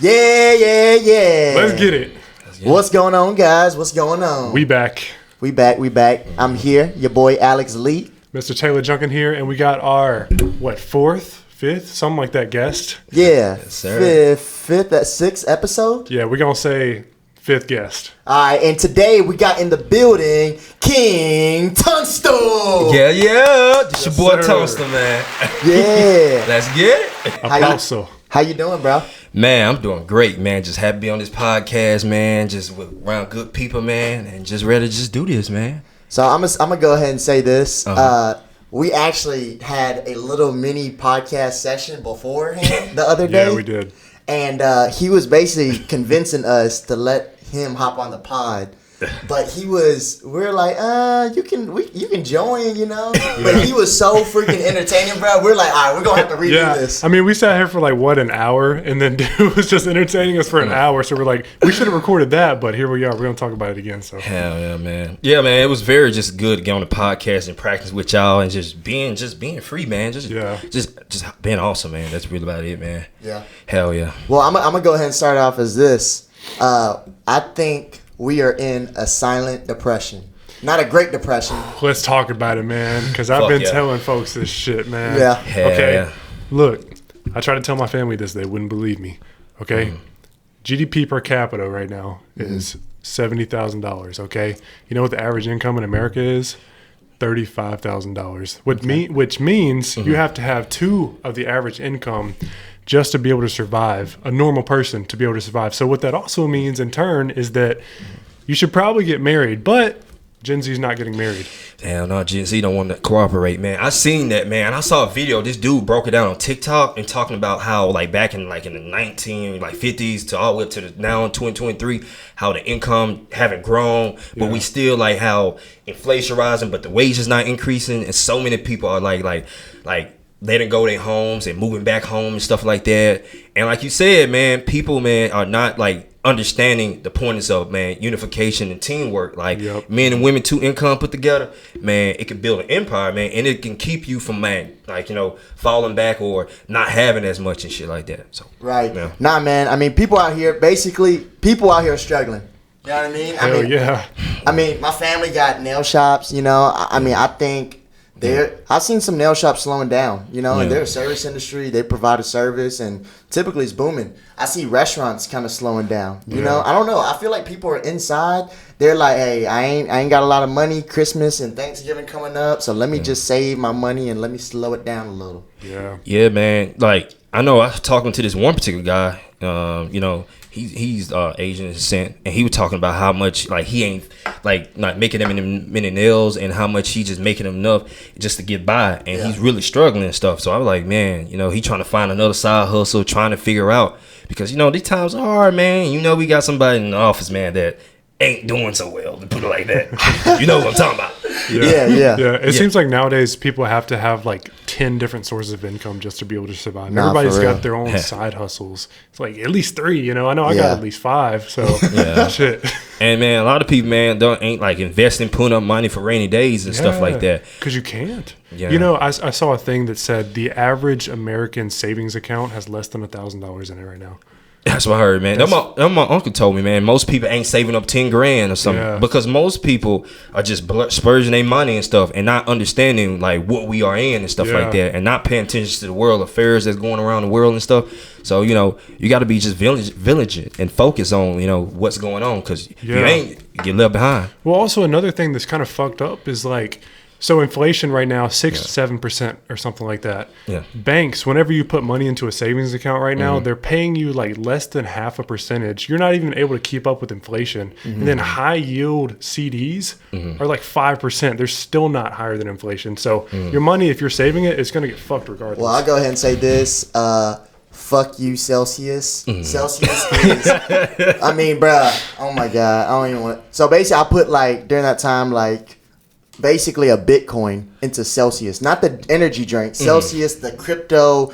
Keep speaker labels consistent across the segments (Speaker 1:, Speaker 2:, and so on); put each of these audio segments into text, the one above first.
Speaker 1: Yeah.
Speaker 2: Let's get it.
Speaker 1: What's going on, guys? What's going on?
Speaker 2: We back.
Speaker 1: We back. I'm here, your boy Alex Lee.
Speaker 2: Mr. Taylor Junkin here, and we got our, fourth, fifth, something like that guest?
Speaker 1: Yeah,
Speaker 3: yes, sir.
Speaker 1: sixth episode?
Speaker 2: Yeah, we're going to say fifth guest.
Speaker 1: All right, and today we got in the building King Tunstall.
Speaker 3: Yeah. This your boy Tunstall, man.
Speaker 1: Yeah.
Speaker 3: Let's get it.
Speaker 2: Aplauso.
Speaker 1: How you doing, bro?
Speaker 3: Man, I'm doing great, man. Just happy to be on this podcast, man. Just around good people, man. And just ready to just do this, man.
Speaker 1: So I'm gonna go ahead and say this. We actually had a little mini podcast session beforehand the other day.
Speaker 2: Yeah, we did.
Speaker 1: And he was basically convincing us to let him hop on the pod. But we're like, you can join, you know? Yeah. But he was so freaking entertaining, bro. We're like, all right, we're going to have to redo this.
Speaker 2: I mean, we sat here for an hour, and then dude was just entertaining us for an hour. So we're like, we should have recorded that, but here we are. We're going to talk about it again. So
Speaker 3: hell yeah, man. Yeah, man, it was very just good to get on the podcast and practice with y'all and just being free, man. Just being awesome, man. That's really about it, man.
Speaker 1: Yeah.
Speaker 3: Hell yeah.
Speaker 1: Well, I'm going to go ahead and start off as this. I think we are in a silent depression. Not a great depression.
Speaker 2: Let's talk about it, man, because I've been telling folks this shit, man.
Speaker 1: Yeah.
Speaker 2: Okay.
Speaker 3: Yeah.
Speaker 2: Look, I tried to tell my family this. They wouldn't believe me. Okay. GDP per capita right now is $70,000. Okay. You know what the average income in America is? $35,000. Which means you have to have two of the average income just to be able to survive, a normal person to be able to survive. So what that also means in turn is that you should probably get married, but Gen Z's not getting married.
Speaker 3: Damn, no, Gen Z don't want to cooperate, man. I seen that, man. I saw a video. This dude broke it down on TikTok and talking about how, back in the 50s to all the way up to now in 2023, how the income haven't grown, but we still how inflation rising, but the wages not increasing, and so many people are like letting go their homes and moving back home and stuff like that. And like you said, man, people, man, are not understanding the importance of, man, unification and teamwork. Men and women, two income put together, man, it can build an empire, man, and it can keep you from, man, falling back or not having as much and shit like that. So
Speaker 1: right.
Speaker 3: Yeah.
Speaker 1: Nah, man. I mean, people out here are struggling. You know what I mean?
Speaker 2: Hell yeah.
Speaker 1: I mean, my family got nail shops, you know. I mean, I think I've seen some nail shops slowing down, you know, and they're a service industry. They provide a service, and typically it's booming. I see restaurants kind of slowing down, you know. I don't know. I feel like people are inside. They're like, hey, I ain't got a lot of money. Christmas and Thanksgiving coming up, so let me just save my money and let me slow it down a little.
Speaker 2: Yeah.
Speaker 3: Yeah, man. I know I was talking to this one particular guy, you know, he's Asian descent, and he was talking about how much he ain't not making them many nails, and how much he just making them enough just to get by, and he's really struggling and stuff. So I was like, man, you know, he trying to find another side hustle, trying to figure out, because you know these times are hard, man. You know, we got somebody in the office, man, that ain't doing so well, to put it like that. You know what I'm talking about.
Speaker 2: Yeah. It seems like nowadays people have to have 10 different sources of income just to be able to survive. Everybody's got their own side hustles. It's at least 3, you know. I know I got at least 5, so shit.
Speaker 3: And man, a lot of people, man, ain't investing, putting up money for rainy days and stuff like that.
Speaker 2: Because you can't.
Speaker 3: Yeah.
Speaker 2: You know, I saw a thing that said the average American savings account has less than $1,000 in it right now.
Speaker 3: That's what I heard, man. That my uncle told me, man. Most people ain't saving up $10,000 or something because most people are just splurging their money and stuff and not understanding what we are in and stuff like that, and not paying attention to the world affairs that's going around the world and stuff. So you know, you got to be just vigilant and focus on what's going on, because you ain't, you get left behind.
Speaker 2: Well, also another thing that's kind of fucked up is so inflation right now, 6 to 7% or something like that. Yeah. Banks, whenever you put money into a savings account right now, they're paying you less than half a percentage. You're not even able to keep up with inflation. And then high yield CDs are 5%. They're still not higher than inflation. So your money, if you're saving it, it's going to get fucked regardless.
Speaker 1: Well, I'll go ahead and say this. Fuck you, Celsius. Celsius is, I mean, bruh, oh my God. I don't even want to. So basically, I put during that time, basically a Bitcoin into Celsius, not the energy drink. Celsius, the crypto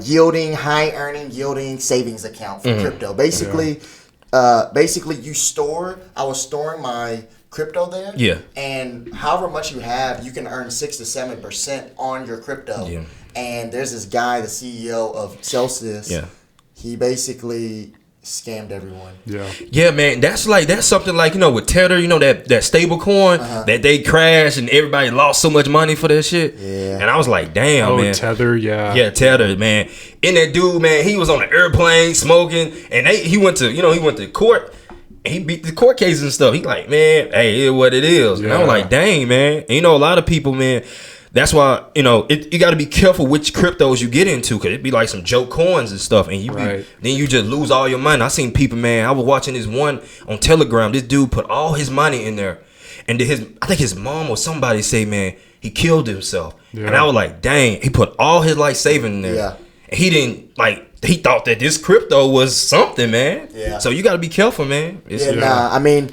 Speaker 1: yielding, high earning, yielding savings account for crypto. Basically, you store. I was storing my crypto there. Yeah. And however much you have, you can earn 6 to 7% on your crypto. Yeah. And there's this guy, the CEO of Celsius. Yeah. he basically scammed everyone.
Speaker 3: Yeah, man. That's something like, with Tether, that stable coin that they crashed and everybody lost so much money for that shit.
Speaker 1: Yeah.
Speaker 3: And I was like, damn, man.
Speaker 2: Tether, yeah.
Speaker 3: Yeah, Tether, man. And that dude, man, he was on an airplane smoking, and he went to court. And he beat the court cases and stuff. He like, man, hey, it's what it is. And I was like, dang, man. And a lot of people, man, that's why, you got to be careful which cryptos you get into, because it'd be like some joke coins and stuff. And then you just lose all your money. I seen people, man, I was watching this one on Telegram. This dude put all his money in there. And I think his mom or somebody say, man, he killed himself. Yeah. And I was like, dang, he put all his life saving in there.
Speaker 1: Yeah.
Speaker 3: And he didn't, he thought that this crypto was something, man.
Speaker 1: Yeah.
Speaker 3: So you got to be careful, man.
Speaker 1: I mean,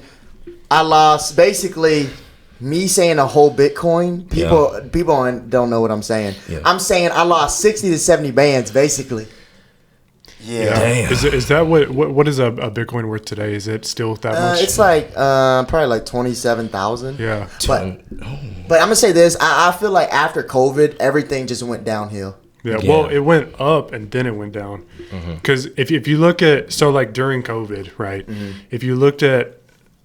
Speaker 1: I lost basically... Me saying a whole Bitcoin, people don't know what I'm saying. Yeah. I'm saying I lost 60 to 70 bands, basically. Yeah.
Speaker 2: Damn. Is that what is a Bitcoin worth today? Is it still that much?
Speaker 1: It's like probably like 27,000.
Speaker 2: Yeah.
Speaker 1: But I'm gonna say this: I feel like after COVID, everything just went downhill.
Speaker 2: Yeah. Well, it went up and then it went down. Because if you look at during COVID, right? If you looked at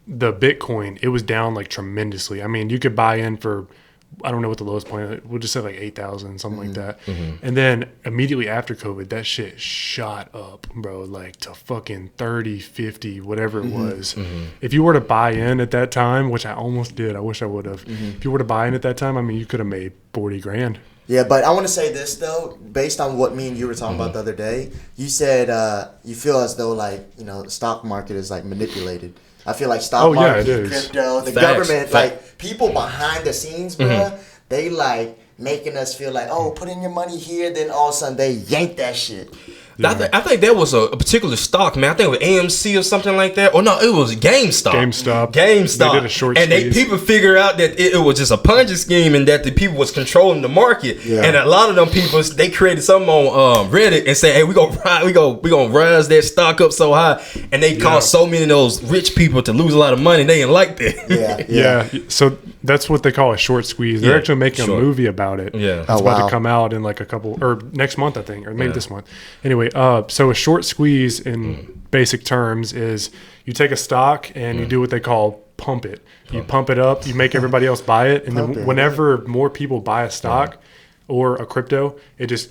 Speaker 2: the Bitcoin, it was down tremendously. I mean, you could buy in for, I don't know what the lowest point, we'll just say 8,000, something like that. And then immediately after COVID, that shit shot up, bro, to fucking 30, 50, whatever it was. If you were to buy in at that time, which I almost did, I wish I would have. If you were to buy in at that time, I mean, you could have made 40 grand. Yeah,
Speaker 1: but I want to say this, though, based on what me and you were talking about the other day. You said you feel as though, the stock market is, manipulated. I feel like stock market, crypto, the government, people behind the scenes, bro, they making us feel like, oh, put in your money here, then all of a sudden they yank that shit.
Speaker 3: Yeah. I think there was a particular stock, man. I think it was AMC or something like that. Or no, it was GameStop.
Speaker 2: They did a short squeeze.
Speaker 3: People figure out that it was just a Ponzi scheme and that the people was controlling the market. Yeah. And a lot of them people, they created something on Reddit and say, hey, we gonna rise that stock up so high. And they caused so many of those rich people to lose a lot of money. They didn't like that.
Speaker 2: Yeah. So that's what they call a short squeeze. They're actually making a movie about it.
Speaker 3: Yeah.
Speaker 2: It's about to come out in a couple, or next month, I think, or maybe this month. Anyway, so a short squeeze in basic terms is you take a stock and you do what they call pump it. You pump it up, you make everybody else buy it, and then whenever more people buy a stock or a crypto, the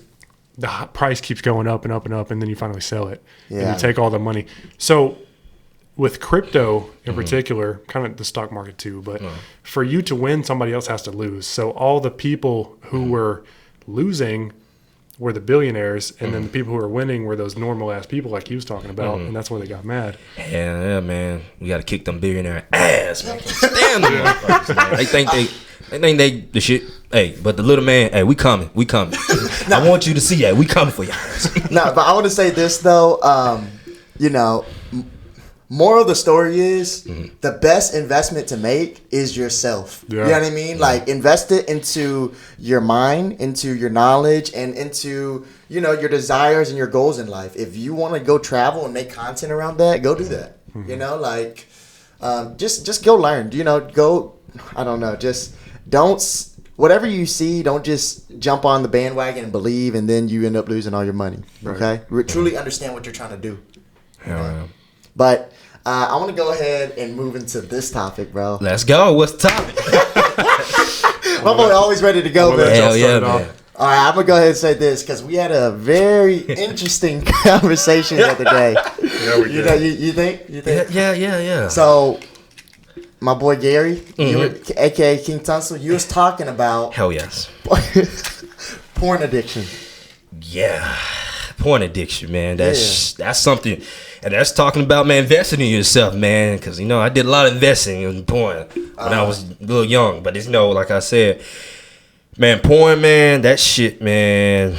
Speaker 2: price keeps going up and up and up, and then you finally sell it. And you take all the money. So with crypto in particular, kind of the stock market too, but for you to win, somebody else has to lose. So all the people who were losing were the billionaires, and then the people who were winning were those normal ass people like he was talking about, and that's why they got mad.
Speaker 3: Yeah, man. We got to kick them billionaire ass, man. Stand them motherfuckers, man. They think they the shit. Hey, but the little man, hey, we coming. I want you to see that we coming for y'all.
Speaker 1: No, but I want to say this though. Moral of the story is the best investment to make is yourself. Yeah. You know what I mean? Invest it into your mind, into your knowledge, and into, your desires and your goals in life. If you want to go travel and make content around that, go do that. Just go learn. Go, I don't know, just don't, whatever you see, don't just jump on the bandwagon and believe, and then you end up losing all your money. Okay? Truly understand what you're trying to do.
Speaker 3: Yeah.
Speaker 1: But I want to go ahead and move into this topic, bro.
Speaker 3: Let's go. What's the topic?
Speaker 1: My boy always ready to go, man.
Speaker 3: Hell yeah, man.
Speaker 1: All right, I'm going to go ahead and say this because we had a very interesting conversation the other day.
Speaker 2: Yeah, we did.
Speaker 1: You think?
Speaker 3: Yeah.
Speaker 1: So, my boy Gary, a.k.a. King Tunstall, you was talking about...
Speaker 3: Hell yes.
Speaker 1: porn addiction.
Speaker 3: Yeah. Porn addiction, man. That's something... And that's talking about, man, investing in yourself, man. Because, I did a lot of investing in porn when I was a little young. But, like I said, man, porn, man, that shit, man.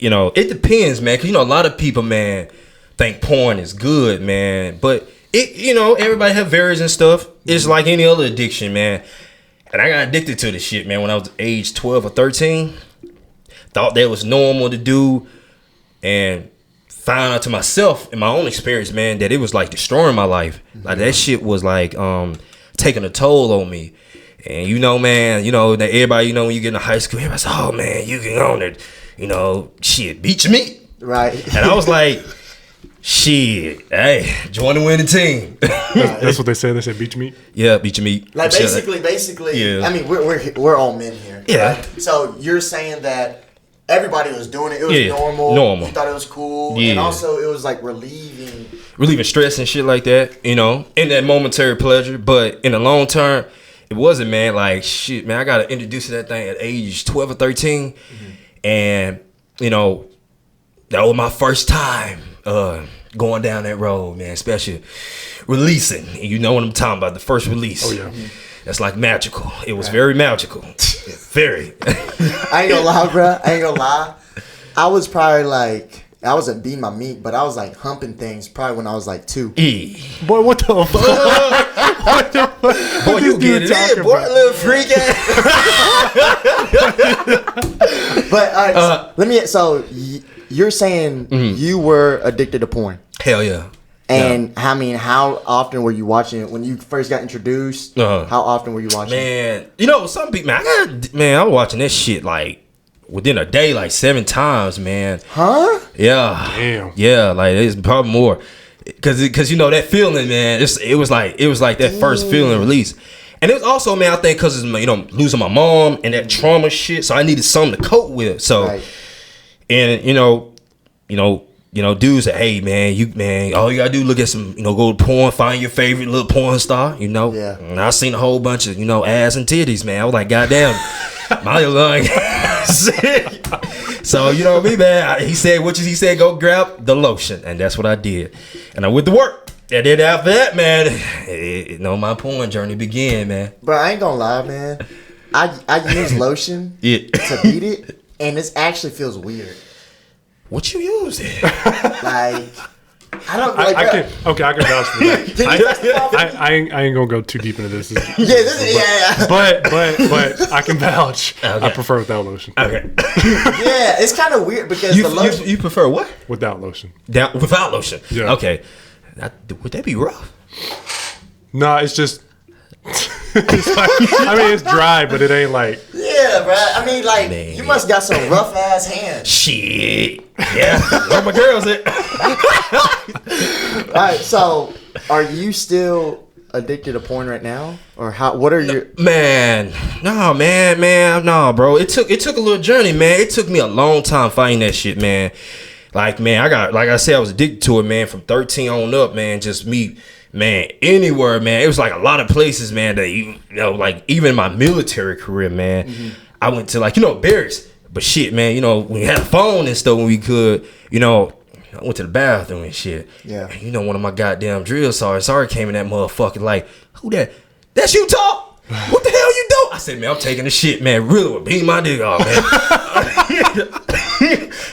Speaker 3: It depends, man. Because, a lot of people, man, think porn is good, man. But, everybody have various and stuff. It's like any other addiction, man. And I got addicted to this shit, man, when I was age 12 or 13. Thought that was normal to do. And... found out to myself in my own experience, man, that it was destroying my life. That shit was taking a toll on me. And man, that everybody, when you get into high school, everybody's oh man, you can own it. Shit, beat your meat.
Speaker 1: Right.
Speaker 3: And I was like, shit, hey, join the winning team.
Speaker 2: That's what they say. They said beach meat.
Speaker 3: Yeah, beat your meat.
Speaker 1: Like basically.
Speaker 3: Yeah.
Speaker 1: I mean, we're all men here.
Speaker 3: Yeah.
Speaker 1: Right? So you're saying that everybody was doing it. It was normal. You thought it was cool, and also it was like relieving
Speaker 3: stress and shit like that. You know, in that momentary pleasure, but in the long term, it wasn't, man. Like shit, man. I got to introduce to that thing at age 12 or 13, and you know, that was my first time going down that road, man. Especially releasing. And you know what I'm talking about, the first release.
Speaker 2: Oh yeah.
Speaker 3: That's like magical. It was very magical. Very.
Speaker 1: I ain't gonna lie, bro. I ain't gonna lie. I was probably like, I wasn't beating my meat, but I was like humping things probably when I was like 2.
Speaker 2: Boy, what the fuck? What the fuck?
Speaker 3: Boy, you get it in, boy, a little freak ass.
Speaker 1: But all right, so you're saying you were addicted to porn?
Speaker 3: Hell yeah.
Speaker 1: And I mean, how often were you watching it when you first got introduced? How often were you watching it?
Speaker 3: Man, you know, some people, man, I was watching this shit like within a day, like 7 times, man.
Speaker 1: Huh?
Speaker 3: Yeah.
Speaker 2: Damn.
Speaker 3: Yeah, like it's probably more, cause you know that feeling, man. It was like that first feeling release, and it was also, man, I think cause you know, losing my mom and that trauma shit, so I needed something to cope with. So, and you know, dudes say, hey, man, all you gotta do, look at some, you know, go to porn, find your favorite little porn star, you know.
Speaker 1: Yeah.
Speaker 3: And I seen a whole bunch of, you know, ass and titties, man. I was like, goddamn, my like, so you know me, man. He said, go grab the lotion, and that's what I did, and I went to work. And then after that, man, my porn journey began, man.
Speaker 1: Bro, I ain't gonna lie, man. I use lotion to beat it, and it actually feels weird.
Speaker 3: What you use it?
Speaker 1: Like, I don't. Like,
Speaker 2: I can vouch for that. I ain't gonna go too deep into this. But I can vouch. Okay. I prefer without lotion.
Speaker 3: Okay.
Speaker 1: Yeah, it's kind of weird because the lotion.
Speaker 3: You prefer what?
Speaker 2: Without lotion.
Speaker 3: Without lotion.
Speaker 2: Yeah.
Speaker 3: Okay. Would that be rough?
Speaker 2: No, it's just. It's like, I mean, it's dry, but it ain't like.
Speaker 1: Yeah, bro. I mean, like, man, you must got some rough ass hands.
Speaker 3: Shit. Yeah. Where my girls at?
Speaker 1: All right. So, are you still addicted to porn right now, or how? What are your
Speaker 3: man? No, bro. It took a little journey, man. It took me a long time fighting that shit, man. Like, man, like I said, I was addicted to it, man, from 13 on up, man. Just me. Man, anywhere, man. It was like a lot of places, man, that you know, like even my military career, man. I went to, like, you know, barracks. But shit, man, you know, we had a phone and stuff when we could, you know, I went to the bathroom and shit.
Speaker 1: Yeah.
Speaker 3: And you know, one of my goddamn drill sergeants came in that motherfucker like, who that? That's you, Talk? What the hell you do? I said, man, I'm taking the shit, man. Really would beat my dick off, man.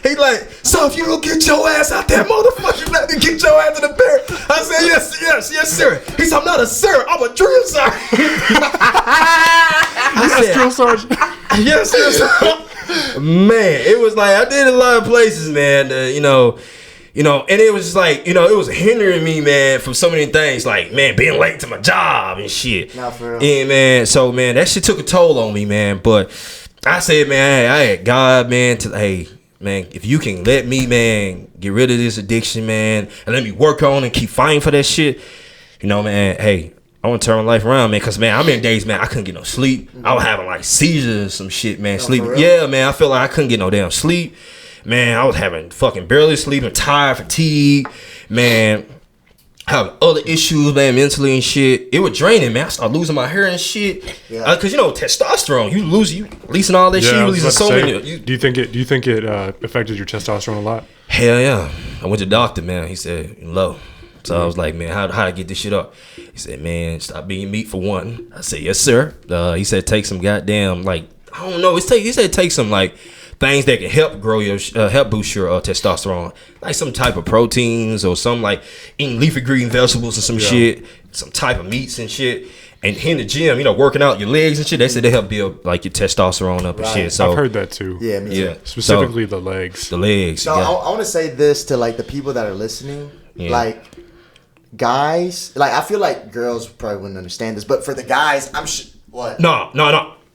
Speaker 3: He like, so if you don't get your ass out there, motherfucker, you let me get your ass to the bear. I said, yes, sir. He said, I'm not a sir, I'm a drill sergeant. I said,
Speaker 2: drill sergeant.
Speaker 3: Yes, sir. Man, it was like, I did a lot of places, man, you know, and it was just like, you know, it was hindering me, man, from so many things, like, man, being late to my job and shit.
Speaker 1: Not for real.
Speaker 3: And, man, so, man, that shit took a toll on me, man, but I said, man, I had God, man, hey, man, if you can let me, man, get rid of this addiction, man, and let me work on and keep fighting for that shit, you know, man, hey, I want to turn my life around, man, because, man, I've been days, man, I couldn't get no sleep. I was having, like, seizures or some shit, man, sleep. Yeah, man, I felt like I couldn't get no damn sleep. Man, I was having fucking barely sleeping, tired, fatigue, man, having other issues, man, mentally and shit. It was draining, man. I started losing my hair and shit. Yeah. Cause you know, testosterone, you releasing all that shit, you releasing so many.
Speaker 2: Do you think it affected your testosterone a lot?
Speaker 3: Hell yeah. I went to the doctor, man. He said, low. So I was like, man, how to get this shit up? He said, man, stop being meat for one. I said, yes, sir. He said, take some goddamn, like, I don't know. He said, take some, like, things that can help grow your, help boost your testosterone, like some type of proteins or some, like, eating leafy green vegetables or some shit, some type of meats and shit. And in the gym, you know, working out your legs and shit, they said they help build, like, your testosterone up and shit. So
Speaker 2: I've heard that too.
Speaker 1: Yeah, me too.
Speaker 2: Specifically the legs.
Speaker 3: The legs.
Speaker 1: So I want to say this to, like, the people that are listening, like, guys, like, I feel like girls probably wouldn't understand this, but for the guys, what?
Speaker 3: No.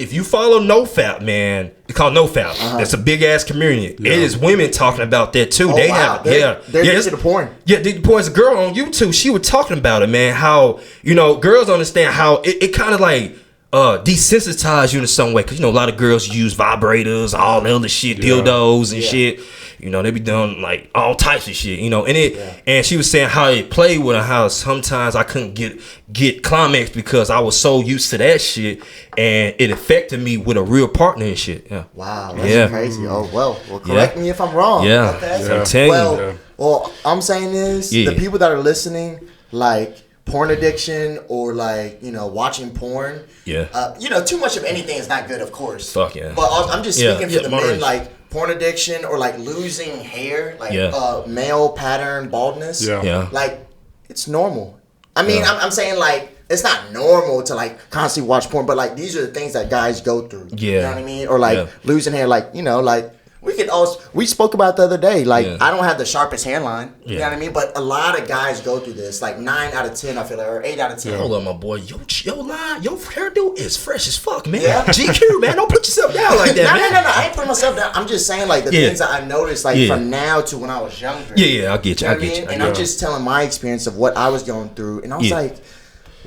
Speaker 3: if you follow NoFap, man, it's called NoFap. That's a big ass community.
Speaker 2: Yeah.
Speaker 3: It is women talking about that too. They have,
Speaker 1: they're into the porn.
Speaker 3: Yeah, the porn's a girl on YouTube. She was talking about it, man. How girls understand how it kind of like desensitize you in some way, because a lot of girls use vibrators, all the other shit, dildos and shit. They be doing like all types of shit, and she was saying how it played with her, how sometimes I couldn't get climax because I was so used to that shit, and it affected me with a real partner and shit. Yeah.
Speaker 1: Wow, that's crazy. Oh, well, correct me if I'm wrong.
Speaker 3: Yeah. I'm telling you.
Speaker 1: Well, I'm saying is the people that are listening, like porn addiction or like, watching porn.
Speaker 3: Yeah.
Speaker 1: Too much of anything is not good, of course.
Speaker 3: Fuck yeah.
Speaker 1: But I'm just speaking for the men,
Speaker 3: Maurice.
Speaker 1: like porn addiction or like losing hair, like male pattern baldness.
Speaker 2: Yeah.
Speaker 1: Like, it's normal. I mean, I'm saying like it's not normal to like constantly watch porn, but like these are the things that guys go through.
Speaker 3: Yeah.
Speaker 1: You know what I mean? Or like losing hair, like, like we spoke about the other day, like I don't have the sharpest hairline. You know what I mean? But a lot of guys go through this. Like 9 out of 10, I feel like, or 8 out of 10.
Speaker 3: Hold on, my boy. Your hairdo is fresh as fuck, man.
Speaker 1: Yeah.
Speaker 3: GQ, man. Don't put yourself down like that, man.
Speaker 1: No. I ain't putting myself down. I'm just saying like the things that I noticed like from now to when I was younger.
Speaker 3: Yeah, I get you.
Speaker 1: You know what I mean? And I'm just telling my experience of what I was going through, and I was like,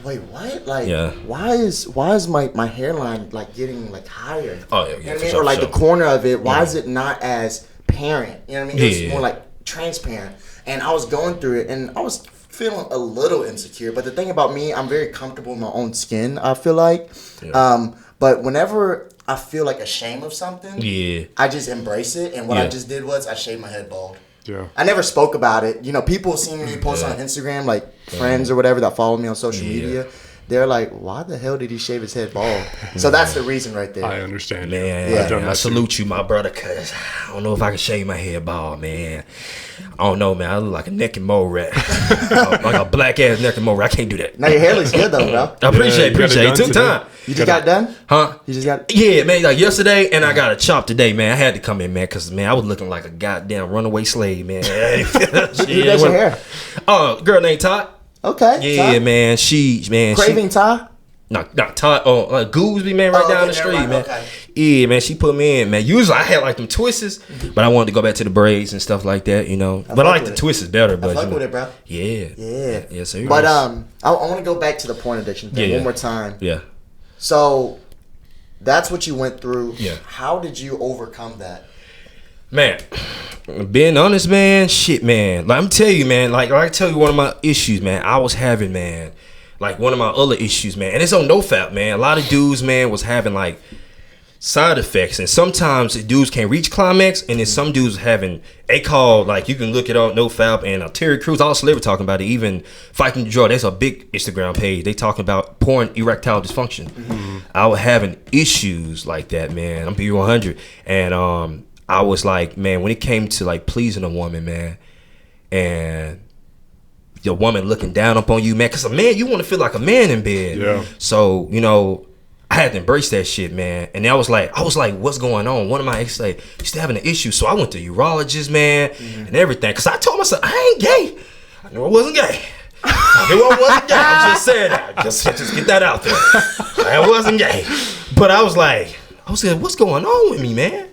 Speaker 1: wait, what? Like, why is my hairline like getting like higher?
Speaker 3: Oh yeah,
Speaker 1: you know what I mean? Or like the corner of it, why is it not as parent? You know what I mean? It's more like transparent. And I was going through it, and I was feeling a little insecure. But the thing about me, I'm very comfortable in my own skin, I feel like. But whenever I feel like ashamed of something, I just embrace it. And what I just did was I shaved my head bald.
Speaker 2: Yeah.
Speaker 1: I never spoke about it. People see me post on Instagram, like friends or whatever that follow me on social media. They're like, why the hell did he shave his head bald? So that's the reason right there.
Speaker 2: I understand.
Speaker 3: Man, I salute you, my brother, because I don't know if I can shave my head bald, man. I don't know, man. I look like a neck and mole rat. Like a black ass neck and mole rat. I can't do that.
Speaker 1: Now your hair looks good though, bro.
Speaker 3: I appreciate it. It took time.
Speaker 1: You just got it done?
Speaker 3: Huh?
Speaker 1: You just got it?
Speaker 3: Yeah, man, like yesterday, and I got a chop today, man. I had to come in, man, because, man, I was looking like a goddamn runaway slave, man.
Speaker 1: Who does your hair?
Speaker 3: Girl named Todd.
Speaker 1: Okay.
Speaker 3: Yeah,
Speaker 1: Todd?
Speaker 3: man.
Speaker 1: Craving Todd?
Speaker 3: Not Todd. Oh, like Gooseby, man, right down the street, man.
Speaker 1: Okay.
Speaker 3: Yeah, man, she put me in, man. Usually I had like them twists, but I wanted to go back to the braids and stuff like that, But I like the twists better, but
Speaker 1: I fuck with it, bro.
Speaker 3: Yeah. Yeah, so
Speaker 1: but I want to go back to the porn addiction thing one more time.
Speaker 3: Yeah.
Speaker 1: So that's what you went through.
Speaker 3: Yeah.
Speaker 1: How did you overcome that?
Speaker 3: Man, being honest, man, shit, man. Like I'm telling you, man, like I tell you one of my issues, man, I was having, man, like one of my other issues, man, and it's on NoFap, man. A lot of dudes, man, was having like side effects, and sometimes dudes can't reach climax, and then some dudes having, they call, like, you can look it up, NoFap, and Terry Crews, all celebrities talking about it, even Fighting the Drug, that's a big Instagram page, they talking about porn erectile dysfunction. I was having issues like that, man. I'm being 100, and I was like, man, when it came to like pleasing a woman, man, and your woman looking down upon you, man, because a man, you want to feel like a man in bed.
Speaker 2: Yeah.
Speaker 3: So, I had to embrace that shit, man. And I was like, what's going on? One of my exes, like, you still having an issue. So I went to urologist, man, and everything. Because I told myself, I ain't gay. I knew I wasn't gay. I'm just saying that. Just get that out there. I wasn't gay. But I was like, what's going on with me, man?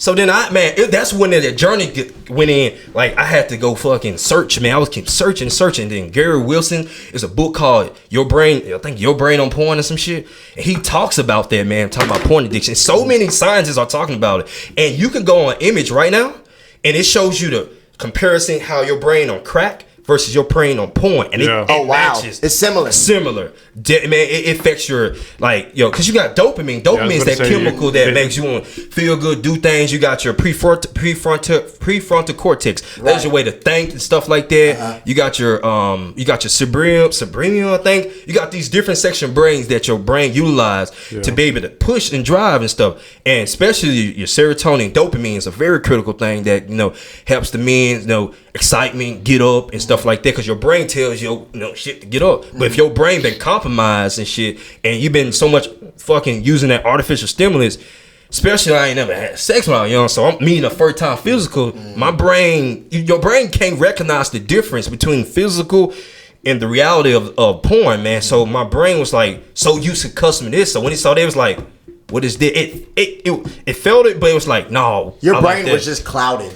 Speaker 3: So then that's when the journey went in. Like, I had to go fucking search, man. I was keep searching. Then Gary Wilson is a book called Your Brain, I think Your Brain on Porn or some shit. And he talks about that, man, talking about porn addiction. So many scientists are talking about it. And you can go on Image right now, and it shows you the comparison how your brain on crack versus your brain on porn, and it matches.
Speaker 1: It's similar.
Speaker 3: Man, it affects your, like, because you got dopamine. Dopamine is that chemical that makes you want to feel good, do things. You got your prefrontal cortex. That's your way to think and stuff like that. You got your cerebrum, I think. You got these different section brains that your brain utilize to be able to push and drive and stuff. And especially your serotonin, dopamine is a very critical thing that helps the men, excitement, get up and stuff like that, because your brain tells you shit to get up. But if your brain been compromised and shit, and you've been so much fucking using that artificial stimulus, especially I ain't never had sex when I was young, so I'm meeting a first time physical. My brain, your brain can't recognize the difference between physical and the reality of porn, man. So my brain was like so used to custom this. So when he saw that, it was like, what is this? It felt it, but it was like, no.
Speaker 1: Your brain was just clouded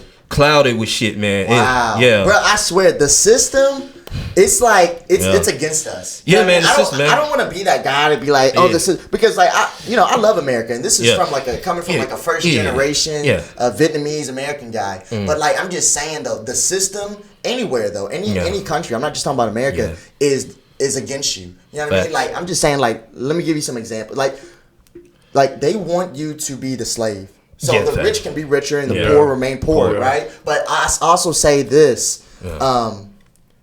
Speaker 3: with shit, man.
Speaker 1: Wow.
Speaker 3: Yeah.
Speaker 1: Bro, I swear, the system, it's like, it's against us.
Speaker 3: Yeah, man.
Speaker 1: I don't want to be that guy to be like, oh, this is, because like, I love America, and this is from like coming from like a first generation Vietnamese American guy. But like, I'm just saying though, the system anywhere though, any country, I'm not just talking about America, is against you. You know what I mean? Like, I'm just saying, like, let me give you some examples. Like they want you to be the slave. So the rich can be richer and the poor remain poor, right? But I also say this,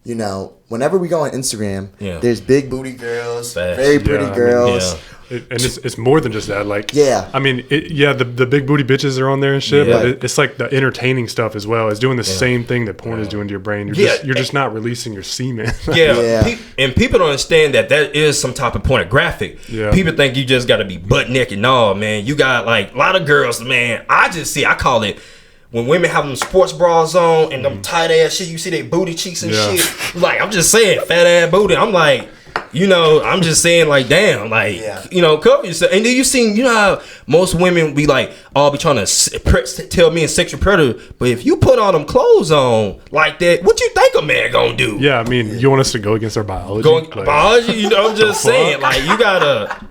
Speaker 1: you know, whenever we go on Instagram, there's big booty girls, very pretty girls.
Speaker 2: And it's more than just that. Like,
Speaker 1: I
Speaker 2: mean, the big booty bitches are on there and shit, but it's like the entertaining stuff as well. It's doing the same thing that porn is doing to your brain. You're just not releasing your semen.
Speaker 3: And people don't understand that is some type of pornographic. People think you just got to be butt naked. No, man, you got like a lot of girls, man. I call it, when women have them sports bras on and them tight ass shit, you see their booty cheeks and shit. Like, I'm just saying, fat ass booty. I'm like, you know, I'm just saying, like, damn, like, you know, cover yourself. And then you know how most women be like, oh, be trying to tell me a sexual predator. But if you put all them clothes on like that, what you think a man gonna do?
Speaker 2: Yeah, I mean, you want us to go against our biology?
Speaker 3: Biology, you know, I'm just saying, like, you gotta,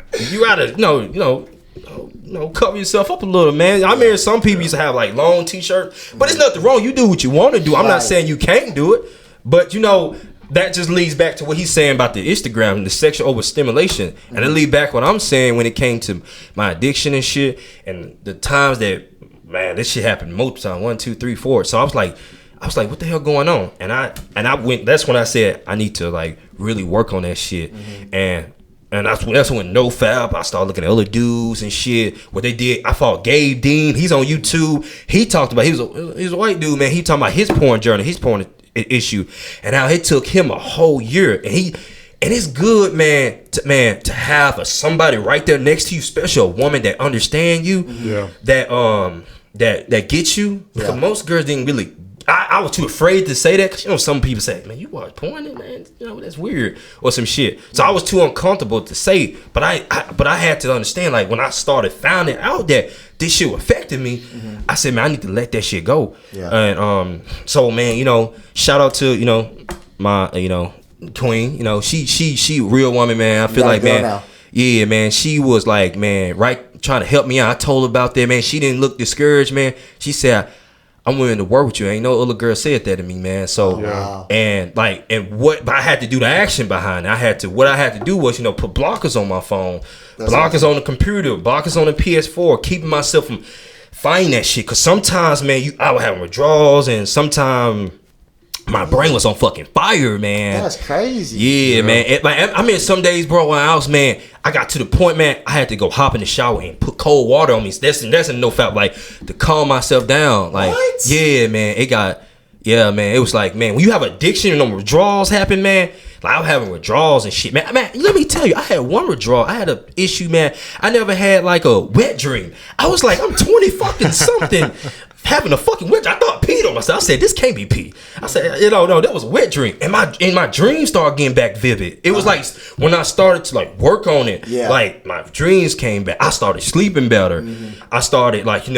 Speaker 3: cover yourself up a little, man. I mean, some people used to have like long t-shirts, but there's nothing wrong. You do what you want to do. I'm not saying you can't do it, but you know, that just leads back to what he's saying about the Instagram and the sexual overstimulation. And it leads back what I'm saying when it came to my addiction and shit, and the times that, man, this shit happened multiple times, 1, 2, 3, 4. So I was like, what the hell going on? And I went. That's when I said I need to like really work on that shit. And that's when NoFap, I started looking at other dudes and shit. What they did, I followed Gabe Dean. He's on YouTube. He talked about, he's a white dude, man. He talking about his porn journey, his porn issue, and how it took him a whole year. And it's good, man, to have somebody right there next to you, especially a woman that understand you, that gets you. Because most girls didn't really. I was too afraid to say that, because you know some people say, man, you watch porn, man, you know, that's weird or some shit. So I was too uncomfortable to say, but I had to understand, like, when I started finding out that this shit affected me, I said, man, I need to let that shit go. And so, man, you know, shout out to, you know, my, you know, queen, you know, she a real woman, man. I feel like, man, yeah, man, she was like, man, right, trying to help me out. I told her about that, man. She didn't look discouraged, man. She said, I'm willing to work with you. Ain't no other girl said that to me, man. So, but I had to do the action behind it. What I had to do was, you know, put blockers on my phone, blockers on the computer, blockers on the PS4, keeping myself from finding that shit. Cause sometimes, man, I would have withdrawals, and sometimes my brain was on fucking fire, man.
Speaker 1: That's crazy.
Speaker 3: Yeah, man. I mean, some days, bro, when I was, man, I got to the point, man, I had to go hop in the shower and put cold water on me. That's a NoFap, like, to calm myself down. Like, what? Yeah, man. It was like, man, when you have addiction and them withdrawals happen, man, like, I'm having withdrawals and shit, man. Let me tell you, I had one withdrawal. I had an issue, man. I never had like a wet dream. I was like, I'm 20 fucking something. Having a fucking wet dream. I thought I peed on myself. I said, this can't be pee. I said, you know, no, that was a wet dream. And my dreams started getting back vivid. It was like when I started to like work on it, like my dreams came back. I started sleeping better. I started like,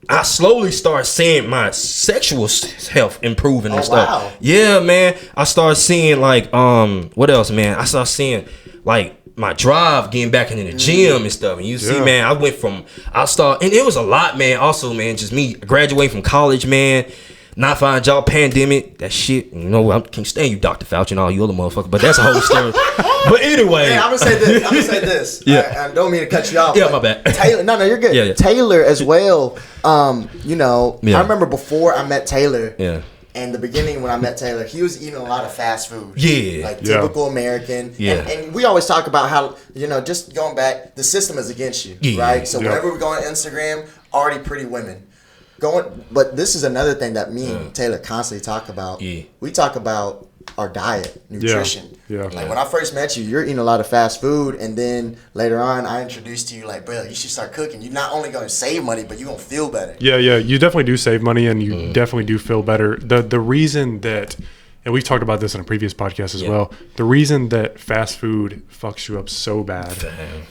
Speaker 3: I slowly started seeing my sexual health improving and stuff. Wow. Yeah, man. I started seeing like what else, man? I started seeing like my drive getting back into the gym and stuff. And you see, man, and it was a lot, man. Also, man, just me graduating from college, man, not finding a job, pandemic, that shit. You know, I can't stand you, Dr. Fauci, and all you other motherfuckers, but that's a whole story. But anyway,
Speaker 1: hey, I'm gonna say this. I don't mean to cut you off.
Speaker 3: Yeah, my bad.
Speaker 1: Taylor, no, you're good. Yeah. Taylor as well. You know, I remember before I met Taylor. Yeah. And the beginning when I met Taylor, he was eating a lot of fast food. Yeah. Like typical American. Yeah. And we always talk about how, you know, just going back, the system is against you, right? So whenever we go on Instagram, already pretty women. But this is another thing that me and Taylor constantly talk about. Yeah. We talk about our diet, nutrition. Yeah. Like when I first met you, you're eating a lot of fast food, and then later on I introduced to you like, bro, you should start cooking. You're not only gonna save money, but you're gonna feel better.
Speaker 2: Yeah, you definitely do save money, and you definitely do feel better. The reason that and we've talked about this in a previous podcast as well. The reason that fast food fucks you up so bad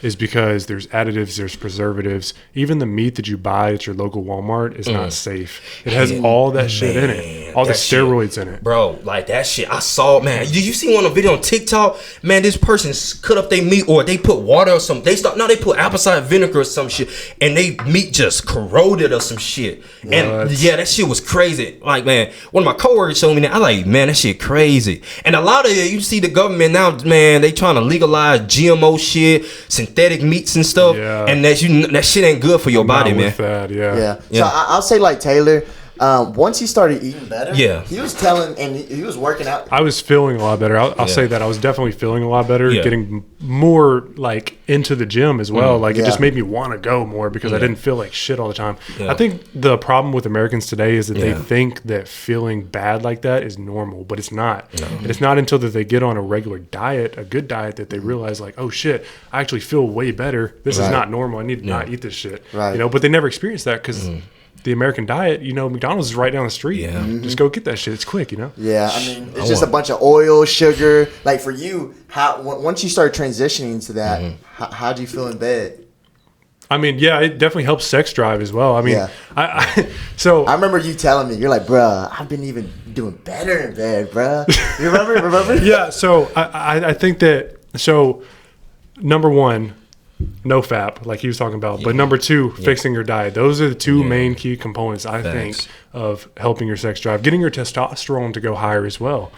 Speaker 2: is because there's additives, there's preservatives. Even the meat that you buy at your local Walmart is not safe. It has all that shit in it, all the steroids in it.
Speaker 3: Bro, like that shit, I saw, man. Did you see one of the video on TikTok? Man, this person cut up their meat, or they put water or something. They put apple cider vinegar or some shit, and they meat just corroded or some shit. And yeah, that shit was crazy. Like, man, one of my coworkers showed me that. I like, man, that shit crazy. And a lot of it, you see the government now, man, they trying to legalize GMO shit, synthetic meats and stuff. Yeah. And that shit ain't good for your body, man.
Speaker 1: Yeah. So I'll say, like, Taylor, once he started eating better, he was telling, and he was working out.
Speaker 2: I was feeling a lot better. I'll say that I was definitely feeling a lot better, getting more like into the gym as well. Like it just made me want to go more because I didn't feel like shit all the time. I think the problem with Americans today is that they think that feeling bad like that is normal, but it's not. And it's not until that they get on a regular diet, a good diet, that they realize like, oh shit, I actually feel way better. This is not normal. I need to not eat this shit. You know, but they never experience that because the American diet, you know, McDonald's is right down the street. Just go get that shit. It's quick, you know?
Speaker 1: I mean, it's just a bunch of oil, sugar. Like for you, once you start transitioning to that, how do you feel in bed?
Speaker 2: I mean, yeah, it definitely helps sex drive as well. I mean, I
Speaker 1: remember you telling me, you're like, bruh, I've been even doing better in bed, bruh. You remember?
Speaker 2: Yeah, so I think that, so number one, no fap, like he was talking about. But number two, fixing your diet. Those are the two main key components, I think, of helping your sex drive. Getting your testosterone to go higher as well.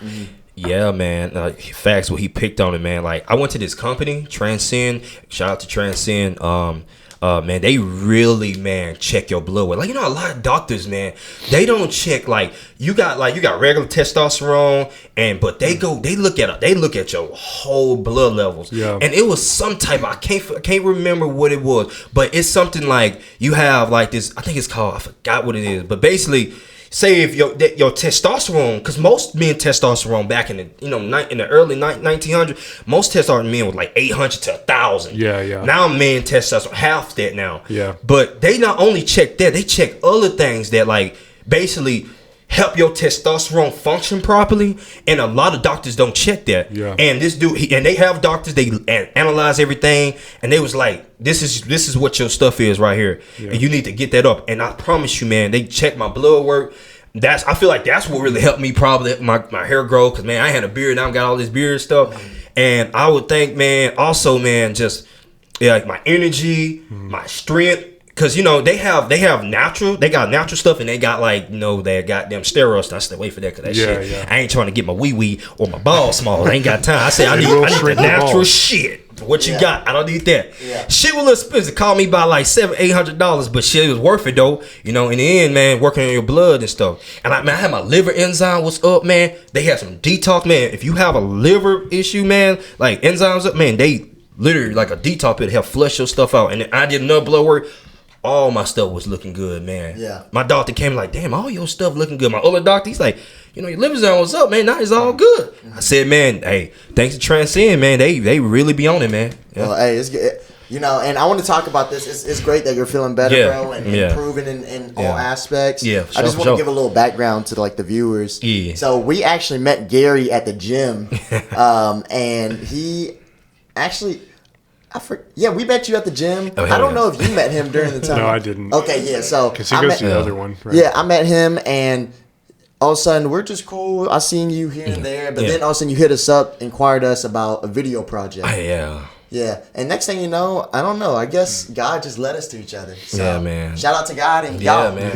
Speaker 3: Yeah, man. Facts, what he picked on it, man. Like, I went to this company, Transcend. Shout out to Transcend. Man, they really, man, check your blood work. Like, you know, a lot of doctors, man, they don't check. Like, you got regular testosterone, but they look at your whole blood levels. And it was some type, I can't remember what it was, but it's something like you have like this. I think it's called, I forgot what it is, but basically, say if your testosterone, because most men testosterone back in the in the early 1900s, most testosterone men was like 800 to 1,000. Now men testosterone half that now. But they not only check that, they check other things that like basically help your testosterone function properly, and a lot of doctors don't check that. And this dude, and they have doctors, they analyze everything, and they was like, this is what your stuff is right here, and you need to get that up. And I promise you, man, they check my blood work. I feel like that's what really helped me, probably my hair grow, because man, I had a beard, now I got all this beard stuff. And I would think, man, also, man, just like my energy, my strength. Cause you know they got natural stuff, and they got like, you know, they got them steroids. I stay away for that, cause that shit. I ain't trying to get my wee or my balls small. I ain't got time. I say I need the natural shit. What you got? I don't need that. Shit was a little expensive. Called me by like $700-800, but shit, it was worth it though. You know, in the end, man, working on your blood and stuff. And I had my liver enzyme was up, man. They had some detox, man. If you have a liver issue, man, like enzymes up, man, they literally like a detox, it help flush your stuff out. And then I did another blood work. All my stuff was looking good, man. My doctor came like, damn, all your stuff looking good. My other doctor, he's like, you know, your liver enzyme was up, man. Now it's all good. I said, man, hey, thanks to Transcend, man. They really be on it, man.
Speaker 1: Well, hey, it's good. You know, and I want to talk about this. It's great that you're feeling better, bro, and improving in all aspects. I just want to give a little background to like the viewers. So we actually met Gary at the gym, and he actually. We met you at the gym. I don't know if you met him during the time.
Speaker 2: No, I didn't.
Speaker 1: Okay, yeah. So
Speaker 2: because he goes to the other one. Right?
Speaker 1: Yeah, I met him, and all of a sudden we're just cool. I seen you here and there, but then all of a sudden you hit us up, inquired us about a video project. Yeah, and next thing you know, I don't know. I guess God just led us to each other. So, man. Shout out to God and y'all.
Speaker 3: Man.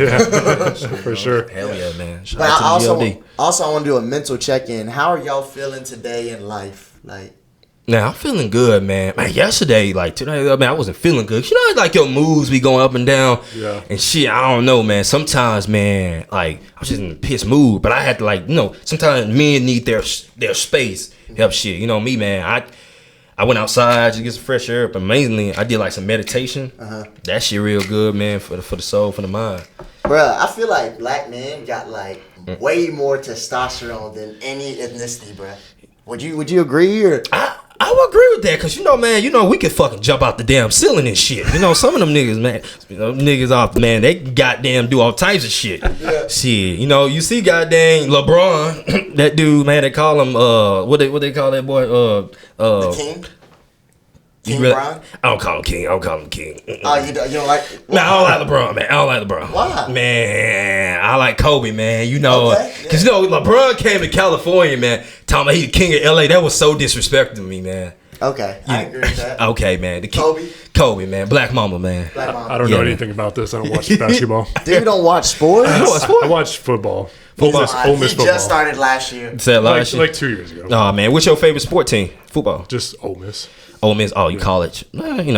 Speaker 2: For sure.
Speaker 3: Hell yeah, man.
Speaker 1: But I also want to do a mental check-in. How are y'all feeling today in life? Like.
Speaker 3: Now I'm feeling good, man. Yesterday, like today, man, I wasn't feeling good. You know, like your moods be going up and down, and shit. I don't know, man. Sometimes, man, like I was just in a pissed mood, but I had to, like, you know, sometimes men need their space, help shit. You know me, man. I went outside to get some fresh air, but amazingly, I did like some meditation. That shit real good, man, for the soul, for the mind.
Speaker 1: Bruh, I feel like black men got like way more testosterone than any ethnicity, bruh. Would you agree or?
Speaker 3: I would agree with that, cause man, we could fucking jump out the damn ceiling and shit. Some of them niggas, man, niggas off, man, they goddamn do all types of shit. Yeah. Shit, you see goddamn LeBron, that dude, man, they call him what they call that boy
Speaker 1: the King. King Bron?
Speaker 3: I don't call him King. I don't call him King.
Speaker 1: Oh, you don't like?
Speaker 3: Man, I don't like LeBron, man. I don't like LeBron.
Speaker 1: Why?
Speaker 3: Man, I like Kobe, man. Because LeBron came to California, man, talking about he the king of LA. That was so disrespectful to me, man.
Speaker 1: Okay, I agree with that.
Speaker 3: Okay, man.
Speaker 1: Kobe,
Speaker 3: man. Black Mama, man.
Speaker 2: I don't know anything about this. I don't watch basketball.
Speaker 1: Dude, you don't watch sports?
Speaker 2: I watch football. Ole Miss football.
Speaker 1: Just started last year.
Speaker 2: Like 2 years ago.
Speaker 3: Oh man, what's your favorite sport team? Football.
Speaker 2: Just Ole Miss.
Speaker 3: Ole Miss. Oh, you college? I don't really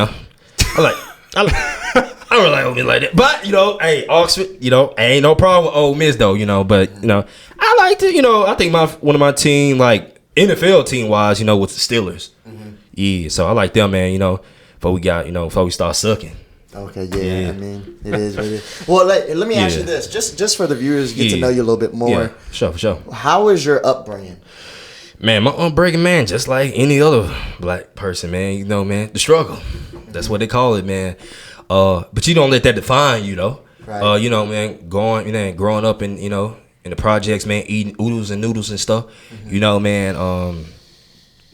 Speaker 3: like Ole Miss like that. But hey, Oxford. Ain't no problem with Ole Miss though. But I like to. I think one of my team, like NFL team wise, with the Steelers. Mm-hmm. Yeah, so I like them, man. Before we start sucking.
Speaker 1: Okay, yeah. I mean, it is what it is. Well, let me ask you this, just for the viewers to get to know you a little bit more.
Speaker 3: Yeah, for sure.
Speaker 1: How was your upbringing?
Speaker 3: Man, my upbringing, man, just like any other black person, man. Man, the struggle. That's what they call it, man. But you don't let that define you, though. Right. Man, growing up in the projects, man, eating oodles and noodles and stuff. Mm-hmm. Man,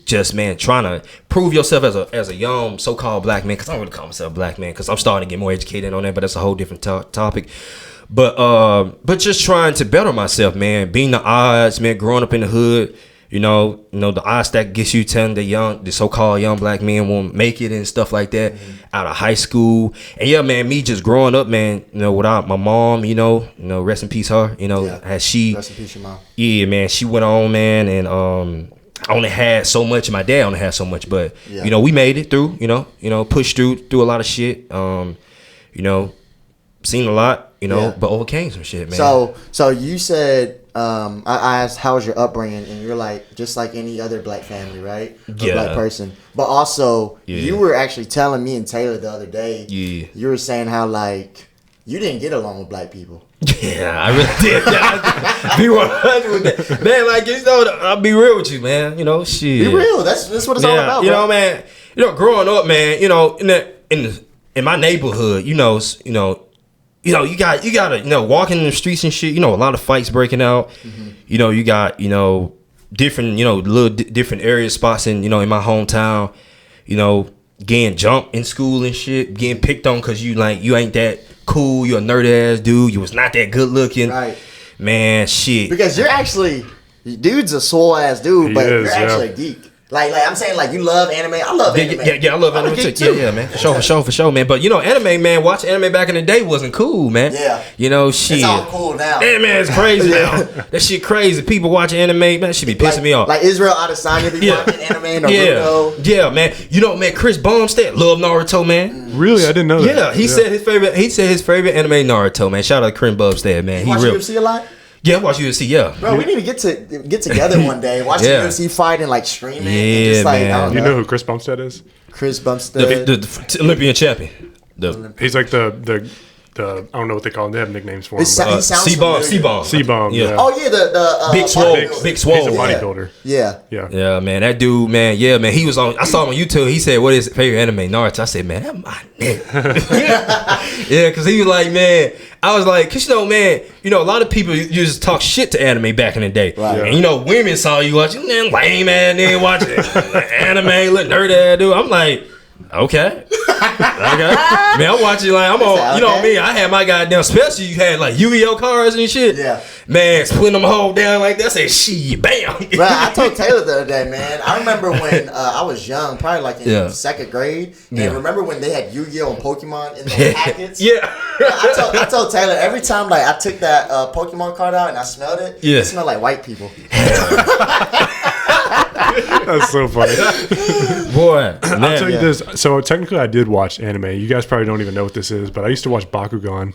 Speaker 3: just, man, trying to prove yourself as a young so-called black man, because I don't really call myself a black man, because I'm starting to get more educated on that, but that's a whole different topic. But just trying to better myself, man, being the odds, man, growing up in the hood, the odds that gets you telling the so-called young black men won't make it and stuff like that, out of high school. And yeah, man, me just growing up, man, without my mom, rest in peace her, as she,
Speaker 1: rest in peace your mom.
Speaker 3: Yeah, man, she went on, man, and I only had so much, and my dad only had so much, but we made it through, pushed through a lot of shit, seen a lot, but overcame some shit, man.
Speaker 1: So you said, I asked how was your upbringing, and you're like just like any other black family, right? Black person, but also you were actually telling me and Taylor the other day, you were saying how like you didn't get along with black people.
Speaker 3: Yeah, I really did. Be 100 with that, man. Like I'll be real with you, man. Shit.
Speaker 1: Be real. That's what it's all about. Bro.
Speaker 3: Man. Growing up, man. In my neighborhood, you gotta walking in the streets and shit. A lot of fights breaking out. Mm-hmm. You got different little different area spots in in my hometown. Getting jumped in school and shit, getting picked on because you ain't that cool, you a nerd ass dude, you was not that good looking,
Speaker 1: right?
Speaker 3: Man, shit.
Speaker 1: Because you're actually, dude's a swole ass dude, but you're actually a geek. Like I'm saying, like you love anime. I love anime.
Speaker 3: Yeah, I love anime too. Yeah, man, for sure, man. But anime, man, watching anime back in the day wasn't cool, man.
Speaker 1: Yeah.
Speaker 3: Shit.
Speaker 1: It's all cool now.
Speaker 3: Man, it's crazy now. That shit crazy. People watching anime, man, that should be pissing me off.
Speaker 1: Like Israel Adesanya be watching anime, Naruto.
Speaker 3: Yeah, man. Man, Chris Bumstead love Naruto, man.
Speaker 2: Really, I didn't know that.
Speaker 3: Yeah, he said his favorite anime Naruto, man. Shout out to Chris Bumstead, man.
Speaker 1: You watch UFC a lot?
Speaker 3: Yeah, I watch UFC. Yeah,
Speaker 1: bro, we need to get together one day. Watch the UFC fight and like stream it.
Speaker 3: Yeah,
Speaker 1: just, like,
Speaker 3: man.
Speaker 2: You know who Chris Bumstead is?
Speaker 1: Chris Bumstead,
Speaker 3: the Olympian champion.
Speaker 2: He's like the I don't know what they call him. They have nicknames for him.
Speaker 3: C-Bomb.
Speaker 2: Yeah.
Speaker 1: Oh yeah, the
Speaker 3: Big Swole.
Speaker 2: He's a bodybuilder.
Speaker 1: Yeah,
Speaker 3: man. That dude, man. Yeah, man. He was on. I saw him on YouTube. He said, "What is his favorite anime?" Naruto. I said, "Man, that's my nigga." Yeah, because he was like, man. I was like, cause man, a lot of people used to just talk shit to anime back in the day.
Speaker 1: Right.
Speaker 3: And women saw you watching, man, lame ass nigga watching anime, little nerd ass dude. I'm like, okay. Man, I'm watching like I'm on. You know me. I had my goddamn special. You had like Yu-Gi-Oh cards and shit.
Speaker 1: Yeah.
Speaker 3: Man, splitting them whole down like that. I said, shit, bam.
Speaker 1: Bro, I told Taylor the other day, man. I remember when I was young, probably like in second grade. And remember when they had Yu-Gi-Oh and Pokemon in those packets? I told Taylor every time like I took that Pokemon card out and I smelled it. It smelled like white people.
Speaker 2: That's so funny.
Speaker 3: Boy,
Speaker 2: I'll tell you this. So technically I did watch anime. You guys probably don't even know what this is, but I used to watch Bakugan.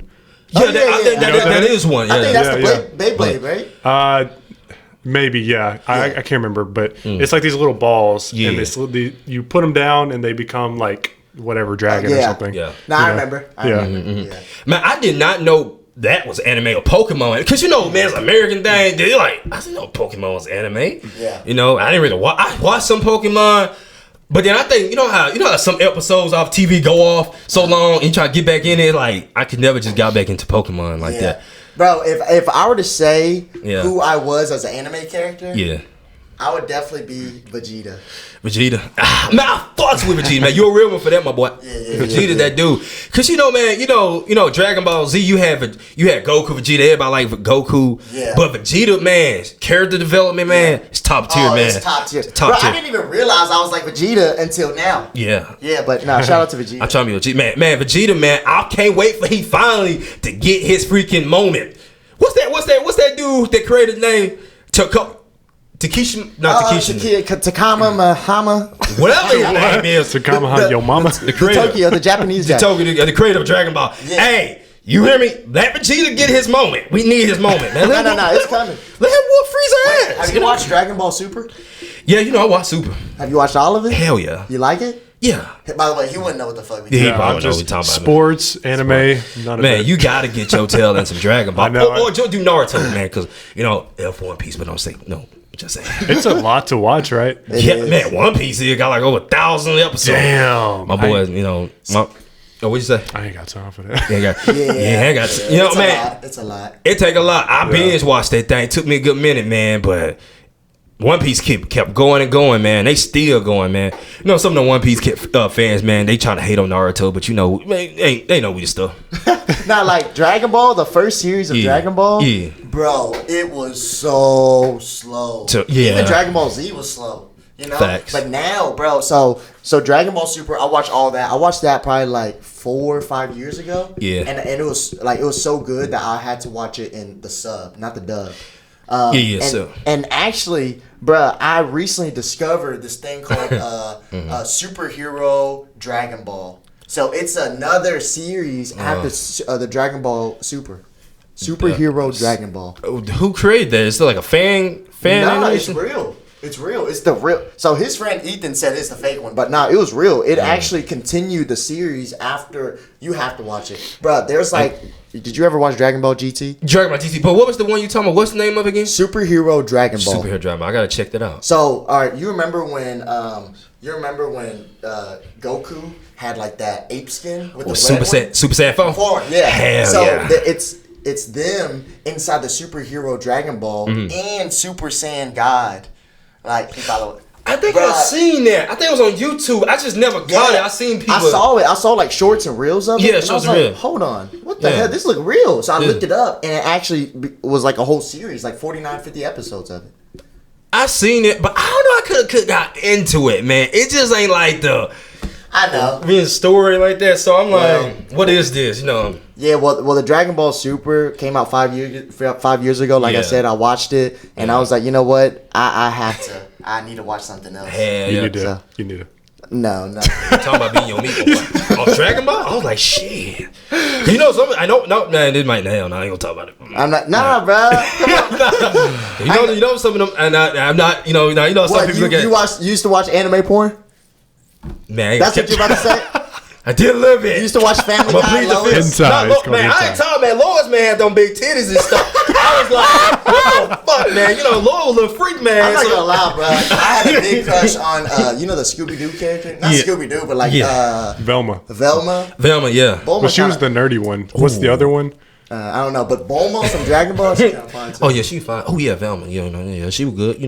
Speaker 3: That is one.
Speaker 1: I think that's the Beyblade, right?
Speaker 2: Maybe, yeah. I can't remember, but it's like these little balls, and you put them down, and they become like whatever dragon or something.
Speaker 1: Yeah. No, I remember.
Speaker 3: Man, I did not know that was anime or Pokemon, because man, it's an American thing. They're like, I didn't know Pokemon was anime.
Speaker 1: Yeah.
Speaker 3: I didn't really watch. I watched some Pokemon. But then I think you know how some episodes off TV go off so long and you try to get back in it. Like I could never just got back into Pokemon like that.
Speaker 1: Bro, if I were to say who I was as an anime character, I would definitely be Vegeta.
Speaker 3: Man, I fucks with Vegeta, man. You a real one for that, my boy. Vegeta, that dude. Cause you know, man, you know, Dragon Ball Z, you had Goku, Vegeta, everybody like Goku. Yeah. But Vegeta, man, character development, man, it's top tier, man.
Speaker 1: It's top tier. Bro, I didn't even realize I was like Vegeta until now.
Speaker 3: Yeah.
Speaker 1: Yeah, but no, shout out to Vegeta.
Speaker 3: I'm trying to be Vegeta. Man, Vegeta, man, I can't wait for he finally to get his freaking moment. What's that dude that created the name?
Speaker 1: Takama Mahama.
Speaker 3: Whatever his name is.
Speaker 2: Takama your mama.
Speaker 1: The creator. The Japanese guy.
Speaker 3: The creator of Dragon Ball. Yeah. Hey, you hear me? Let Vegeta get his moment. We need his moment, man.
Speaker 1: No, it's coming.
Speaker 3: Let him whoop Frieza ass.
Speaker 1: Have you watched Dragon Ball Super?
Speaker 3: Yeah, I watched Super.
Speaker 1: Have you watched all of it?
Speaker 3: Hell yeah.
Speaker 1: You like it?
Speaker 3: Yeah.
Speaker 1: By the way, he wouldn't know what the fuck we
Speaker 3: talking
Speaker 1: about.
Speaker 3: I don't know what we talking about.
Speaker 2: Sports, anime, none of that.
Speaker 3: Man, you gotta get your tail in some Dragon Ball.
Speaker 2: I know.
Speaker 3: Or do Naruto, man, because F1 Piece, but don't say no. Just saying.
Speaker 2: It's a lot to watch, right?
Speaker 3: Man, One Piece here got like over 1,000 episodes.
Speaker 2: Damn.
Speaker 3: My boy, what'd you say?
Speaker 2: I ain't got time for that.
Speaker 3: I ain't got time. Man.
Speaker 1: It's a lot.
Speaker 3: It take a lot. I binge watched that thing. It took me a good minute, man, but One Piece kept going and going, man. They still going, man. Some of the One Piece fans, man, they trying to hate on Naruto, but they know we the stuff.
Speaker 1: Not like Dragon Ball, the first series of Dragon Ball. Yeah. Bro, it was so slow. Even Dragon Ball Z was slow.
Speaker 3: Facts.
Speaker 1: But now, bro, so Dragon Ball Super, I watched all that. I watched that probably like 4 or 5 years ago. Yeah. And it was so good that I had to watch it in the sub, not the dub. And actually, bruh, I recently discovered this thing called Superhero Dragon Ball. So it's another series after the Dragon Ball Superhero Dragon Ball.
Speaker 3: Who created that? Is it like a fan animation?
Speaker 1: It's real. It's real. It's the real. So his friend Ethan said it's the fake one, but it was real. It actually continued the series after. You have to watch it, bro. There's like. Did you ever watch Dragon Ball GT?
Speaker 3: Dragon Ball GT. But what was the one you talking about? What's the name of it again?
Speaker 1: Superhero Dragon Ball.
Speaker 3: Superhero Dragon Ball. I gotta check that out.
Speaker 1: So, all right, you remember when Goku had like that ape skin with the
Speaker 3: Super Saiyan 4?
Speaker 1: Yeah.
Speaker 3: Hell yeah.
Speaker 1: It's them inside the Superhero Dragon Ball and Super Saiyan God. Like
Speaker 3: I think I've seen that. I think it was on YouTube. I just never got it. I seen people.
Speaker 1: I saw it. I saw like shorts and reels of it.
Speaker 3: Yeah, shorts and reels.
Speaker 1: Hold on. What the hell? This look real. So I looked it up, and it actually was like a whole series, like 49, 50 episodes of it.
Speaker 3: I seen it, but I don't know. I could got into it, man. It just ain't like the.
Speaker 1: I know.
Speaker 3: Being story like that. So I'm like, what is this?
Speaker 1: Yeah, well, the Dragon Ball Super came out 5 years ago. Like I said, I watched it, and I was like, you know what? I have to. I need to watch something else.
Speaker 2: You need to.
Speaker 1: No.
Speaker 3: You're talking about being your meat. On Dragon Ball? I was like, shit. Something? I know. No, man, this might hell. No, I ain't gonna talk about it.
Speaker 1: I'm not. Nah, bro.
Speaker 3: Some of them, and I'm not. Some people look at.
Speaker 1: You used to watch anime porn?
Speaker 3: Man,
Speaker 1: that's what you're about to say.
Speaker 3: I did a little bit.
Speaker 1: You used to watch Family Guy.
Speaker 2: Lois?
Speaker 3: Man, I ain't talking, man. Lois, man, had them big titties and stuff. I was like, what the fuck, man? Lois a little freak, man.
Speaker 1: I'm not gonna lie, bro. I had a big crush on, the Scooby-Doo character. Not Scooby-Doo, but like
Speaker 2: Velma.
Speaker 3: Velma, yeah.
Speaker 2: But she was the nerdy one. What's the other one?
Speaker 1: I don't know, but Bulma from Dragon Ball, she's kind of fine too.
Speaker 3: Oh yeah, she fine. Oh yeah, Velma. Yeah, she was good.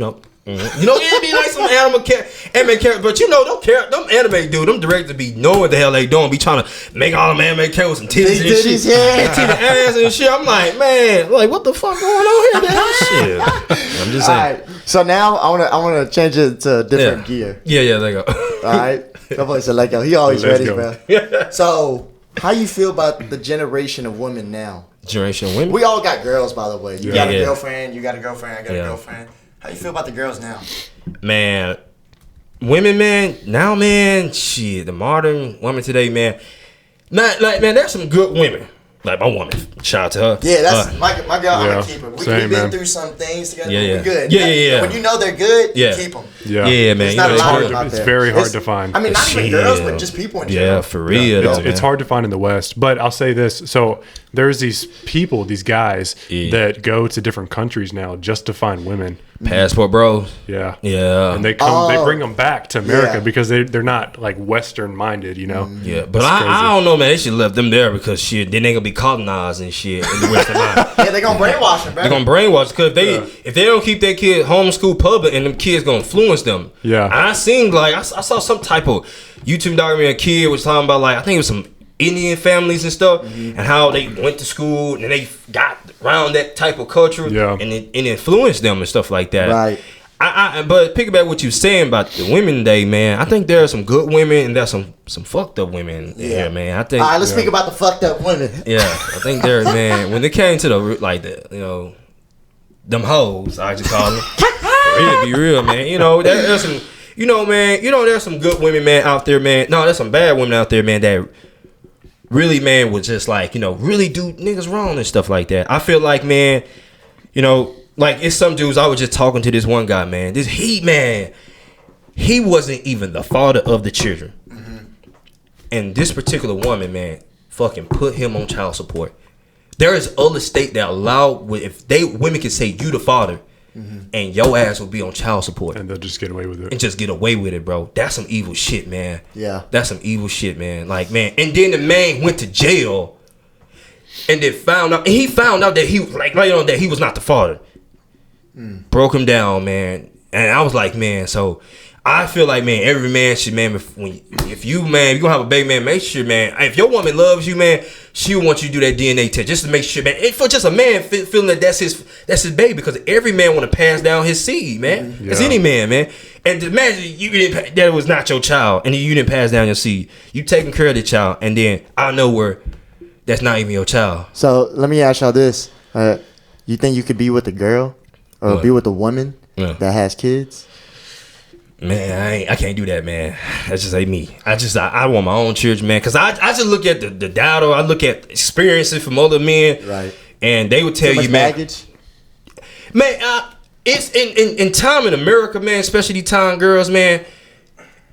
Speaker 3: It'd be like some anime character, but them anime dude, them directors be knowing what the hell they doing, be trying to make all them anime characters with some titties and shit, and titty ass and shit. I'm like, man, like what the fuck going on here, man? Shit. I'm just saying.
Speaker 1: All right, so now I wanna change it to a different gear.
Speaker 3: Yeah, there you go.
Speaker 1: All right, that boy said let go. He always ready, bro. So, how you feel about the generation of women now?
Speaker 3: Generation of women?
Speaker 1: We all got girls, by the way. You got a girlfriend. You got a girlfriend. I got a girlfriend. How you feel about the girls now?
Speaker 3: Man, women, man, now, man, shit, the modern woman today, man. Man, there's some good women. Like my woman, shout out to her.
Speaker 1: Yeah, that's my girl. I'm gonna keep her. We've been through some things together.
Speaker 3: Yeah.
Speaker 1: We're good.
Speaker 3: Yeah.
Speaker 1: When you know they're good, you keep them.
Speaker 2: Yeah.
Speaker 3: Yeah, man.
Speaker 1: There's not a lot of them out
Speaker 2: It's
Speaker 1: there.
Speaker 2: very hard to find.
Speaker 1: I mean, not even girls, but just people in general.
Speaker 3: Yeah, for real. though,
Speaker 2: It's hard to find in the West, but I'll say this: so there's these people, these guys that go to different countries now just to find women.
Speaker 3: Passport bros.
Speaker 2: Yeah,
Speaker 3: Yeah.
Speaker 2: and they come, they bring them back to America
Speaker 1: Yeah.
Speaker 2: because they're not like Western minded, you know.
Speaker 3: Yeah, but
Speaker 2: It's crazy.
Speaker 3: I don't know, man. They should have left them there because shit, then they gonna be colonized and shit in the Western mind.
Speaker 1: Yeah, they're gonna brainwash them, bro.
Speaker 3: They're gonna brainwash because if they don't keep their kid homeschool public and them kids gonna influence them.
Speaker 2: Yeah.
Speaker 3: I seen like I saw some type of YouTube documentary. A kid was talking about like I think it was some Indian families and stuff, and how they went to school and they got around that type of culture,
Speaker 2: Yeah.
Speaker 3: and it influenced them and stuff like that.
Speaker 1: Right.
Speaker 3: But piggyback what you saying about the women today, man. I think there are some good women and there's some fucked up women here, man. I think.
Speaker 1: All right, let's speak about the fucked up women.
Speaker 3: Yeah, I think there, man. When it came to the like the them hoes, I just call them. Really be real, man. There's some, man. There's some good women, man, out there, man. No, there's some bad women out there, man. That really, man, was just like really do niggas wrong and stuff like that. I feel like, man, like it's some dudes. I was just talking to this one guy, man. He wasn't even the father of the children, and this particular woman, man, fucking put him on child support. There is other state that allow women can say you the father, and your ass will be on child support,
Speaker 2: and they'll just get away with it.
Speaker 3: and just get away with it, bro. That's some evil shit, man.
Speaker 1: Yeah.
Speaker 3: That's some evil shit, man. Like, man, and then the man went to jail, and then he found out that he was like later on that he was not the father. Broke him down, man, and I was like, man, so I feel like, man, every man should, man, if you gonna have a baby, man, make sure, man, if your woman loves you, man, she'll want you to do that DNA test just to make sure, man, and for just a man feeling that that's his baby, because every man want to pass down his seed, man. It's any man, and imagine that was not your child, and you didn't pass down your seed. You taking care of the child, and then I know where that's not even your child.
Speaker 1: So let me ask y'all this: you think you could be with a girl or be with a woman that has kids?
Speaker 3: Man, I can't do that, man. That's just like me. I want my own children, man. Cause I just look at the data. I look at experiences from other men,
Speaker 1: Right?
Speaker 3: And they would tell
Speaker 1: Too much
Speaker 3: you, man.
Speaker 1: baggage?
Speaker 3: Man, it's in time in America, man. Especially time girls, man.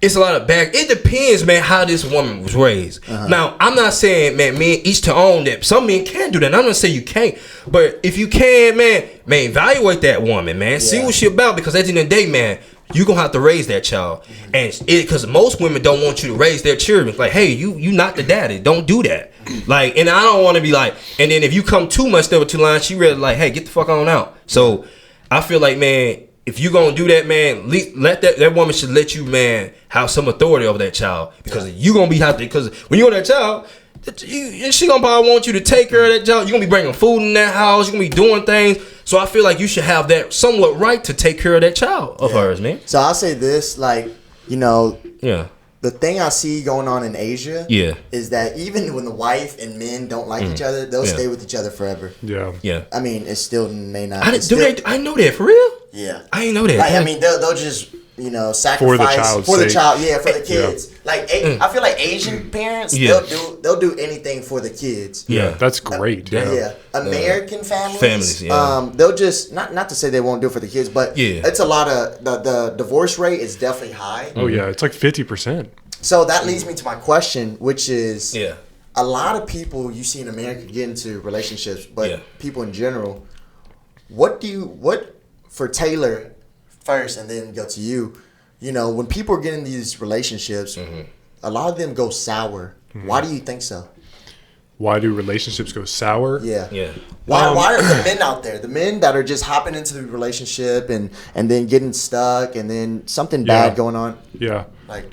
Speaker 3: It's a lot of baggage. It depends, man, how this woman was raised. Now, I'm not saying, man, each to own that. Some men can do that. I'm not saying you can't, but if you can, man, evaluate that woman, man. See what she about, because at the end of the day, man, you gonna have to raise that child, and because most women don't want you to raise their children. Like, hey, you not the daddy. Don't do that. Like, and I don't want to be like. And then if you come too much over two lines, she really like, hey, get the fuck on out. So I feel like, man, if you gonna do that, man, let that woman should let you, man, have some authority over that child, because you gonna be happy. Because when you want that child, she gonna probably want you to take care of that child. You gonna be bringing food in that house. You gonna be doing things. So I feel like you should have that somewhat right to take care of that child of hers, man.
Speaker 1: So I'll say this, like,
Speaker 3: Yeah.
Speaker 1: the thing I see going on in Asia,
Speaker 3: Yeah.
Speaker 1: is that even when the wife and men don't like each other, they'll stay with each other forever.
Speaker 2: Yeah.
Speaker 3: Yeah.
Speaker 1: I mean, it still may not.
Speaker 3: I know that for real.
Speaker 1: Yeah.
Speaker 3: I ain't know that.
Speaker 1: Like, I mean, they'll just sacrifice
Speaker 2: child's
Speaker 1: for the
Speaker 2: sake.
Speaker 1: child, for the kids. Like, I feel like Asian parents, they'll do anything for the kids.
Speaker 3: Yeah.
Speaker 2: That's great.
Speaker 1: Yeah. American families, they'll just not to say they won't do it for the kids, but it's a lot of the divorce rate is definitely high.
Speaker 2: Oh yeah, it's like 50%.
Speaker 1: So that leads me to my question, which is,
Speaker 3: Yeah.
Speaker 1: a lot of people you see in America get into relationships, but people in general, what for Taylor first, and then go to you, when people are getting these relationships, a lot of them go sour. Why do you think so?
Speaker 2: Why do relationships go sour?
Speaker 1: Yeah.
Speaker 3: Yeah.
Speaker 1: Why are the men out there, the men that are just hopping into the relationship and then getting stuck and then something bad going on?
Speaker 2: Yeah.
Speaker 1: Like,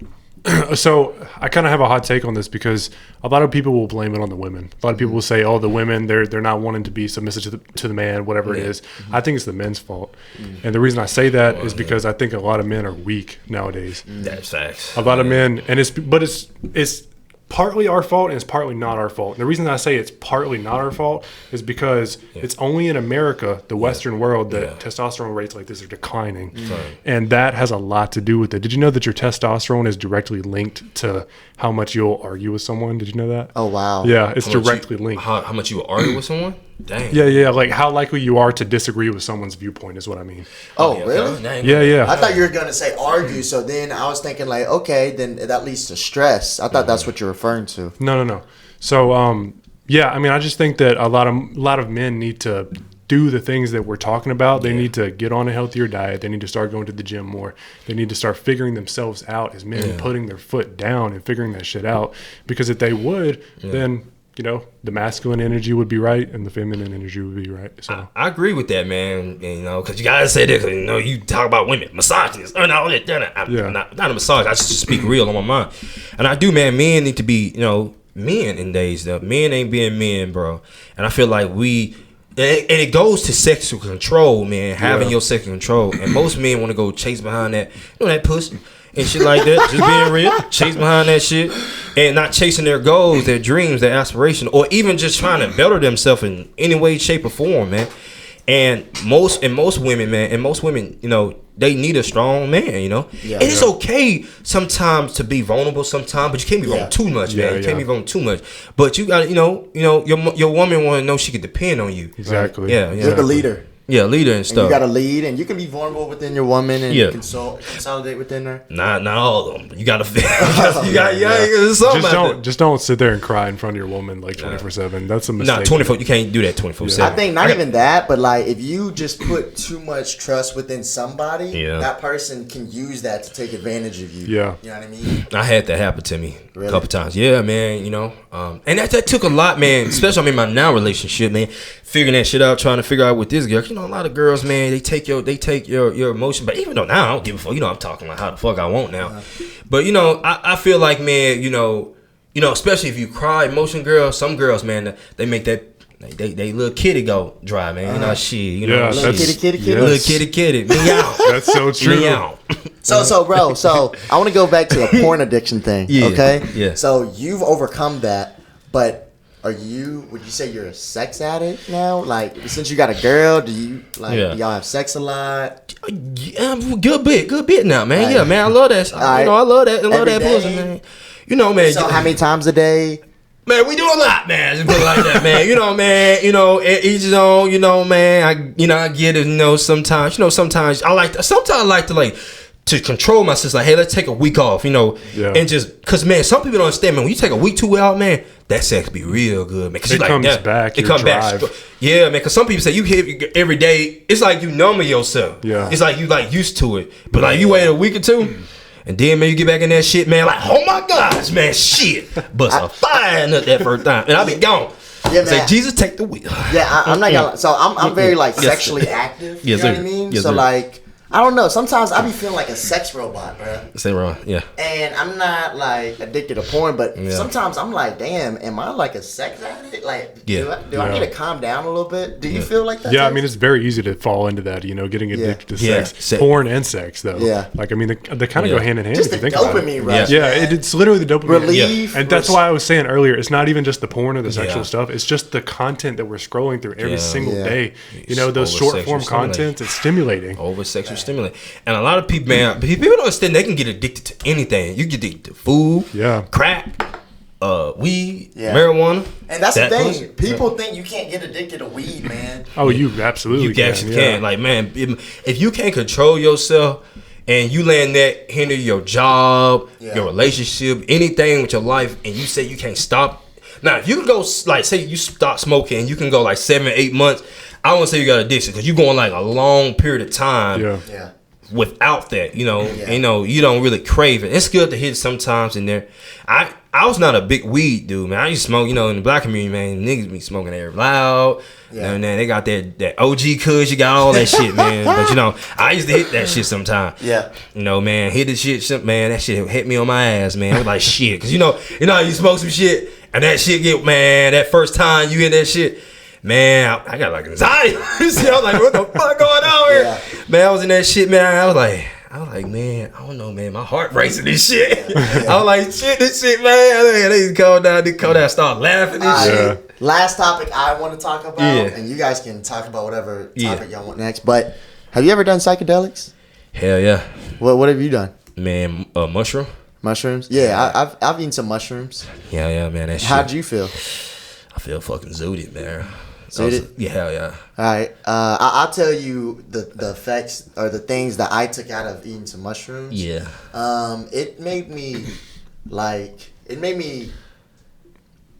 Speaker 2: So I kind of have a hot take on this, because a lot of people will blame it on the women. A lot of people will say, "Oh, the women, they're not wanting to be submissive to the man, whatever it is." I think it's the men's fault, and the reason I say that is because I think a lot of men are weak nowadays.
Speaker 3: That's facts.
Speaker 2: A lot of men, and it's partly our fault and it's partly not our fault. And the reason I say it's partly not our fault is because it's only in America, the Western world, that testosterone rates like this are declining. And that has a lot to do with it. Did you know that your testosterone is directly linked to how much you'll argue with someone? Did you know that?
Speaker 1: oh wow.
Speaker 2: Yeah, it's directly linked.
Speaker 3: How much you will argue with someone? Dang.
Speaker 2: Yeah. Like how likely you are to disagree with someone's viewpoint is what I mean.
Speaker 1: Oh, really?
Speaker 2: Yeah.
Speaker 1: I thought you were gonna say argue. So then I was thinking like, okay, then that leads to stress. I thought that's what you're referring to.
Speaker 2: No. So, yeah, I mean, I just think that a lot of men need to do the things that we're talking about. They need to get on a healthier diet. They need to start going to the gym more. They need to start figuring themselves out as men, putting their foot down and figuring that shit out. Because if they would, then, you know, the masculine energy would be right and the feminine energy would be right. So
Speaker 3: I agree with that, man. You know, because you gotta say that. You know, you talk about women, misogynist, I'm not a misogynist. I just speak real on my mind, and I do, man. Men need to be, you know, men in days. Though men ain't being men, bro. And I feel like and it goes to sexual control, man. Having your sexual control, and most men want to go chase behind that, you know, that pussy and shit like that. Just being real, chase behind that shit, and not chasing their goals, their dreams, their aspiration, or even just trying to better themselves in any way, shape, or form, man. And most women, you know, they need a strong man, you know. And it's okay sometimes to be vulnerable sometimes, but you can't be vulnerable too much, man. You can't be vulnerable too much. But you got to, you know, your woman want to know she can depend on you.
Speaker 2: exactly.
Speaker 3: Yeah.
Speaker 1: You're the leader.
Speaker 3: Yeah, leader and stuff.
Speaker 1: And you got to lead, and you can be vulnerable within your woman and consolidate within her.
Speaker 3: Not all of them. You got to.
Speaker 2: Just don't sit there and cry in front of your woman like 24/7. That's a mistake.
Speaker 3: 24. You can't do that 24/7.
Speaker 1: I think not even that, but like if you just put too much trust within somebody, that person can use that to take advantage of you.
Speaker 2: Yeah,
Speaker 1: you know what I mean.
Speaker 3: I had that happen to me a couple times. Yeah, man. You know, and that took a lot, man. Especially in my now relationship, man. Figuring that shit out, trying to figure out with this girl. You know, a lot of girls, man, they take your emotion. But even though now I don't give a fuck. You know, I'm talking like how the fuck I want now. But you know, I feel like, man, you know, especially if you cry, emotion girls. Some girls, man, they make that. They little kitty go dry, man. You know, shit. You know,
Speaker 1: little kitty.
Speaker 3: Little kitty. Meow.
Speaker 2: That's so true.
Speaker 3: Meow.
Speaker 1: So, bro. So I want to go back to the porn addiction thing. Okay.
Speaker 3: Yeah.
Speaker 1: So you've overcome that, but. Would you say you're a sex addict now? Like, since you got a girl, do y'all have sex a lot?
Speaker 3: Yeah, good bit now, man. Right. Yeah, man, I love that. I love that. I love that pussy, man. You know, man.
Speaker 1: So how many times a day?
Speaker 3: Man, we do a lot, man. Just put it like that, man. You know, man. You know, each his own. You know, man. I get it. You know, sometimes. I like to control myself. Like, hey, let's take a week off. You know, and just because, man, some people don't understand, man. When you take a week, 2 weeks out, man, that sex be real good, man.
Speaker 2: It comes back. It comes back.
Speaker 3: Yeah, man. Because some people say you hit every day. It's like you numb yourself.
Speaker 2: Yeah.
Speaker 3: It's like you used to it. But like you wait a week or two. And then, man, you get back in that shit, man, like, oh my gosh, man, shit. Bust a fire nut that first time. And I be gone. Yeah, man. Say, Jesus, take the wheel.
Speaker 1: Yeah, I'm not gonna. So I'm very like sexually active. You know what I mean?
Speaker 3: Yes,
Speaker 1: so
Speaker 3: sir.
Speaker 1: like, I don't know. Sometimes I be feeling like a sex robot, bro.
Speaker 3: Same wrong, yeah.
Speaker 1: And I'm not like addicted to porn, but sometimes I'm like, damn, am I like a sex addict? Like, do I need to calm down a little bit? Do you feel like that?
Speaker 2: Yeah, I mean, it's very easy to fall into that, you know, getting addicted to sex. Porn and sex, though.
Speaker 1: Yeah.
Speaker 2: Like, I mean, they kind of go hand in hand.
Speaker 1: Just
Speaker 2: if
Speaker 1: the
Speaker 2: you think about it.
Speaker 1: dopamine rush.
Speaker 2: Yeah, it's literally the dopamine.
Speaker 1: Relief.
Speaker 2: And that's why I was saying earlier, it's not even just the porn or the sexual stuff. It's just the content that we're scrolling through every single day. You know, those short form content, it's stimulating.
Speaker 3: Over sexual stimulating. And a lot of people, man, people don't understand they can get addicted to anything. You get addicted to food, crack, weed, marijuana.
Speaker 1: And that's the thing. People think you can't get addicted to weed, man.
Speaker 2: Oh, you absolutely can.
Speaker 3: Actually can. Like, man, if you can't control yourself and you letting that hinder your job, your relationship, anything with your life, and you say you can't stop. Now, if you can go, like, say you stop smoking and you can go like 7-8 months, I won't say you got addiction because you're going like a long period of time. Without that, you know, you don't really crave it. It's good to hit sometimes in there. I was not a big weed dude, man. I used to smoke, you know, in the black community, man. Niggas be smoking there loud. And then they got that OG Kush, you got all that shit, man. But you know, I used to hit that shit sometimes. You know, man, hit the shit, man. That shit hit me on my ass, man. I was like, shit, cause you know how you smoke some shit and that shit get, man. That first time you hit that shit. Man, I got like anxiety. I was like, what the fuck going on here? Man, I was in that shit, man. I was like, man, I don't know, man. My heart racing this shit. I was like, this shit, man. They call down, start laughing and shit.
Speaker 1: Last topic I want to talk about, and you guys can talk about whatever topic y'all want next. But have you ever done psychedelics?
Speaker 3: Hell yeah.
Speaker 1: What have you done?
Speaker 3: Man, mushroom.
Speaker 1: Mushrooms? Yeah, I've eaten some mushrooms.
Speaker 3: Yeah, man. That shit.
Speaker 1: How'd you feel?
Speaker 3: I feel fucking zooted, man. Yeah, hell yeah.
Speaker 1: All right. I'll tell you the effects or the things that I took out of eating some mushrooms.
Speaker 3: Yeah.
Speaker 1: It made me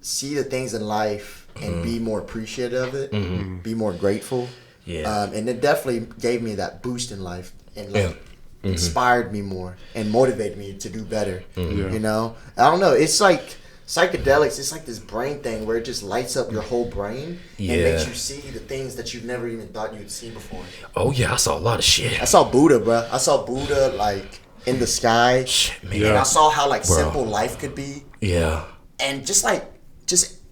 Speaker 1: see the things in life and be more appreciative of it, be more grateful.
Speaker 3: Yeah.
Speaker 1: And it definitely gave me that boost in life and inspired me more and motivated me to do better. You know, I don't know. It's like psychedelics. It's like this brain thing where it just lights up your whole brain and makes you see the things that you never even thought you'd see before.
Speaker 3: Oh yeah, I saw a lot of shit.
Speaker 1: I saw Buddha, bro. I saw Buddha like in the sky.
Speaker 3: Shit, man.
Speaker 1: And I saw how like simple life could be.
Speaker 3: Yeah.
Speaker 1: And just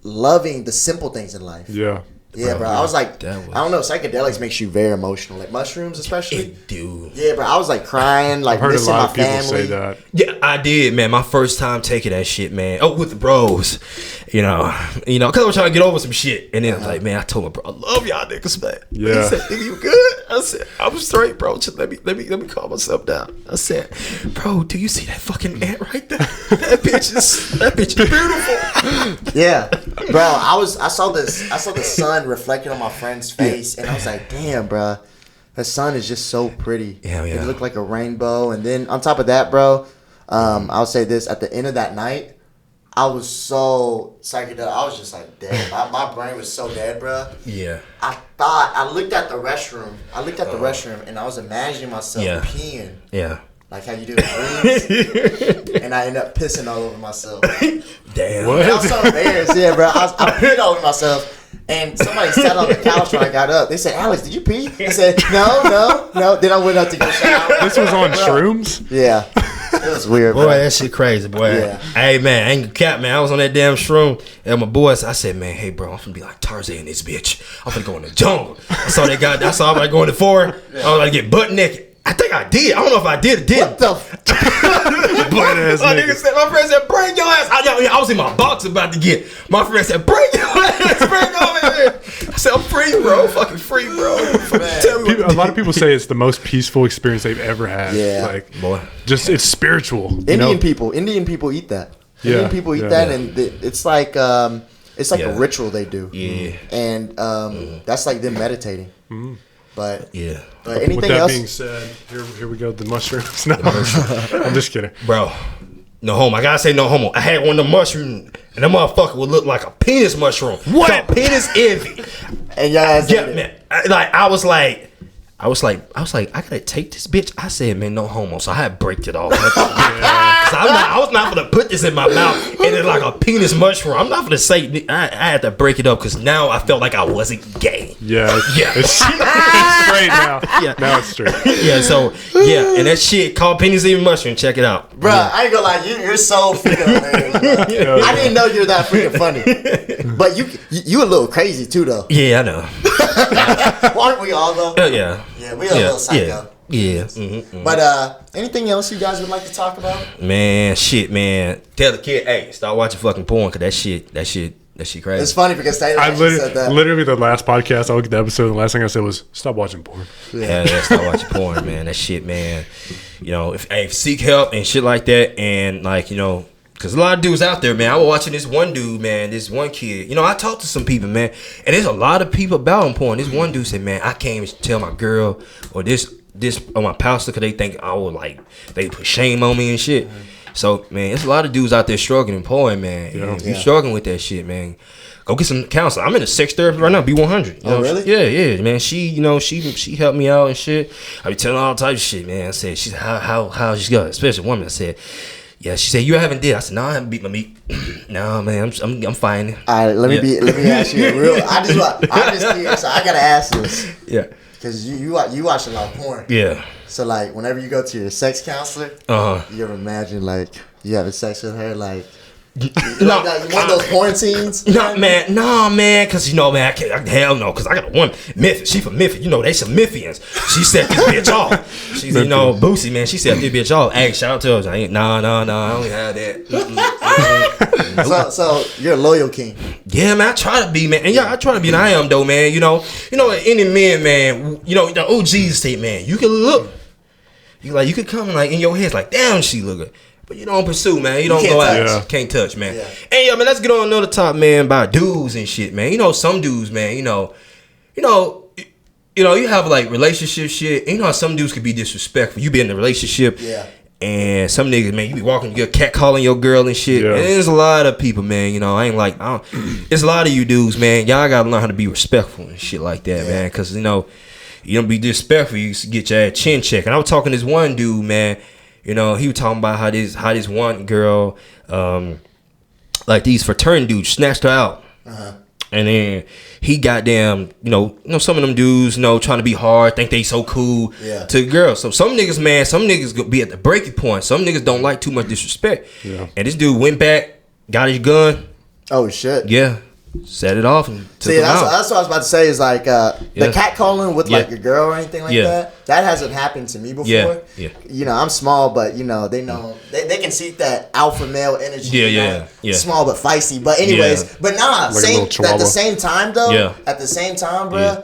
Speaker 1: loving the simple things in life.
Speaker 2: Yeah.
Speaker 1: Yeah, bro. I was like, I don't know. Psychedelics makes you very emotional. Like mushrooms, especially.
Speaker 3: Dude.
Speaker 1: Yeah, bro. I was like crying, like
Speaker 2: I've heard a
Speaker 1: missing
Speaker 2: lot
Speaker 1: my
Speaker 2: of people
Speaker 1: family.
Speaker 2: say that.
Speaker 3: Yeah, I did, man. My first time taking that shit, man. Oh, with the bros, you know, because I was trying to get over some shit, and then I was like, man, I told my bro, I love y'all niggas, man.
Speaker 2: Yeah.
Speaker 3: He said, nigga, you good? I said, I'm straight, bro. Just let me calm myself down. I said, bro, do you see that fucking ant right there? That bitch is beautiful.
Speaker 1: Yeah, bro. I saw the sun reflected on my friend's face, and I was like, damn, bro. The sun is just so pretty.
Speaker 3: Yeah.
Speaker 1: It looked like a rainbow. And then on top of that, bro, I'll say this. At the end of that night, I was so psychedelic. I was just like dead. My brain was so dead, bro.
Speaker 3: Yeah.
Speaker 1: I looked at the restroom. And I was imagining myself peeing.
Speaker 3: Yeah.
Speaker 1: Like how you do in dreams. And I ended up pissing all over myself.
Speaker 3: Damn.
Speaker 2: What?
Speaker 1: And I was so embarrassed. Yeah, bro. I peed all over myself. And somebody sat on the couch when I got up. They said, Alex, did you pee? I said, no. Then I went up to go shower.
Speaker 2: This was on shrooms?
Speaker 1: Yeah. It was weird,
Speaker 3: Boy,
Speaker 1: bro.
Speaker 3: that shit crazy, boy.
Speaker 1: Yeah.
Speaker 3: Hey, man, I ain't gonna cap, man. I was on that damn shroom, and my boys, I said, man, hey, bro, I'm finna be like Tarzan in this bitch. I'm finna go in the jungle. I saw I'm like going to forward. I was like, get butt naked. I think I did. I don't know if I did or did.
Speaker 1: What the
Speaker 2: Butt ass
Speaker 3: My
Speaker 2: nigga.
Speaker 3: nigga said, my friend said, bring your ass. I was in my box about to get. My friend said, bring your ass. Bring over here. I said, I'm free, bro. Fucking free, bro. Tell me
Speaker 2: A lot of people say it's the most peaceful experience they've ever had.
Speaker 1: Yeah.
Speaker 2: Like,
Speaker 3: Boy.
Speaker 2: just it's spiritual.
Speaker 1: Indian people eat that.
Speaker 2: Yeah.
Speaker 1: Indian people eat that, and it's like a ritual they do.
Speaker 3: Yeah.
Speaker 1: And that's like them meditating. But
Speaker 3: Yeah.
Speaker 1: but anything
Speaker 2: With that
Speaker 1: else?
Speaker 2: being said, here we go. The mushrooms. No, I'm just kidding.
Speaker 3: Bro, no homo. I gotta say no homo. I had one of the mushrooms, and that motherfucker would look like a penis mushroom. What? Penis envy.
Speaker 1: And y'all ass
Speaker 3: Yeah,
Speaker 1: ate it.
Speaker 3: man. I was like, I gotta take this bitch. I said, man, no homo. So I had breaked it off. I was not gonna put this in my mouth and it's like a penis mushroom. I'm not gonna say I had to break it up because now I felt like I wasn't gay.
Speaker 2: Yeah.
Speaker 3: Yeah.
Speaker 2: It's straight now.
Speaker 3: Yeah.
Speaker 2: Now it's straight.
Speaker 3: Yeah, so and that shit called penis even mushroom. Check it out.
Speaker 1: Bruh, I ain't gonna lie, you're so freaking hilarious, bro. I didn't know you were that freaking funny. But you a little crazy too, though.
Speaker 3: Yeah, I know.
Speaker 1: Aren't we all, though?
Speaker 3: Yeah.
Speaker 1: Yeah, we a little psycho.
Speaker 3: Yeah. Mm-hmm.
Speaker 1: But anything else you guys would like to talk about?
Speaker 3: Man, shit, man. Tell the kid, hey, start watching fucking porn, cause that shit crazy.
Speaker 1: It's funny because Taylor
Speaker 2: I
Speaker 1: actually said that.
Speaker 2: literally the last podcast I looked at the episode. The last thing I said was stop watching porn.
Speaker 3: Yeah, start watching porn, man. That shit, man. You know, if seek help and shit like that, and like because a lot of dudes out there, man. I was watching this one dude, man. This one kid. I talked to some people, man, and there's a lot of people about porn. This one dude said, man, I can't even tell my girl or this or my pastor because they think I would they put shame on me and shit. So, man, there's a lot of dudes out there struggling in porn, man.
Speaker 2: Yeah.
Speaker 3: If you're struggling with that shit, man, go get some counseling. I'm in a sex therapy right now, B100.
Speaker 1: Oh, really?
Speaker 3: Yeah, man. She helped me out and shit. I be telling her all types of shit, man. I said, she said, how she got, especially a woman. I said, yeah. She said, you haven't did. I said, no, I haven't beat my meat. No, man, I'm fine.
Speaker 1: All right, let me ask you a real. I'm just curious. So I gotta ask this.
Speaker 3: Yeah.
Speaker 1: Because you watch a lot of porn.
Speaker 3: Yeah.
Speaker 1: So like whenever you go to your sex counselor, you ever imagine like you having sex with her like
Speaker 3: No,
Speaker 1: like one of those porn scenes?
Speaker 3: No, man, because man, I can't, hell no, because I got a one Memphis. She from Memphis, they some Memphians. She set this bitch off. She's Boosie, man. She set this bitch off. Hey, shout out to her. I ain't, no, I don't have that.
Speaker 1: So you're a loyal king.
Speaker 3: Yeah, man, I try to be, man. And I try to be, and I am though, man. Any man, man, the OGs say, man, you can look. You could come in in your head, like, damn, she look good. but you don't pursue, man. You don't
Speaker 1: can't
Speaker 3: go out.
Speaker 2: touch.
Speaker 3: Yeah. Can't touch, man.
Speaker 1: Yeah.
Speaker 3: Hey, yo, man, let's get on another top, man, about dudes and shit, man. You know, some dudes, man, you know, you have like relationship shit. And you know how some dudes could be disrespectful. You be in a relationship.
Speaker 1: Yeah.
Speaker 3: And some niggas, man, you be walking, you're cat calling your girl and shit.
Speaker 2: Yeah.
Speaker 3: And there's a lot of people, man, you know, it's a lot of you dudes, man. Y'all gotta learn how to be respectful and shit like that, man. Cause, you know, you don't be disrespectful, you get your ass chin checked. And I was talking to this one dude, man, you know, he was talking about how this one girl, like these fraternity dudes snatched her out. Uh-huh. And then he goddamn, you know, some of them dudes, you know, trying to be hard, think they so cool to girls. So some niggas, man, gonna be at the breaking point. Some niggas don't like too much disrespect. Yeah. And this dude went back, got his gun.
Speaker 1: Oh shit.
Speaker 3: Yeah. Set it off and took him out.
Speaker 1: That's what I was about to say is like the catcalling with like your girl or anything like that. That hasn't happened to me before.
Speaker 3: Yeah.
Speaker 1: You know, I'm small, but you know, they can see that alpha male energy.
Speaker 3: Yeah.
Speaker 1: Small but feisty. But anyways, but nah,
Speaker 2: like
Speaker 1: at the same time though.
Speaker 3: Yeah.
Speaker 1: At the same time, bro,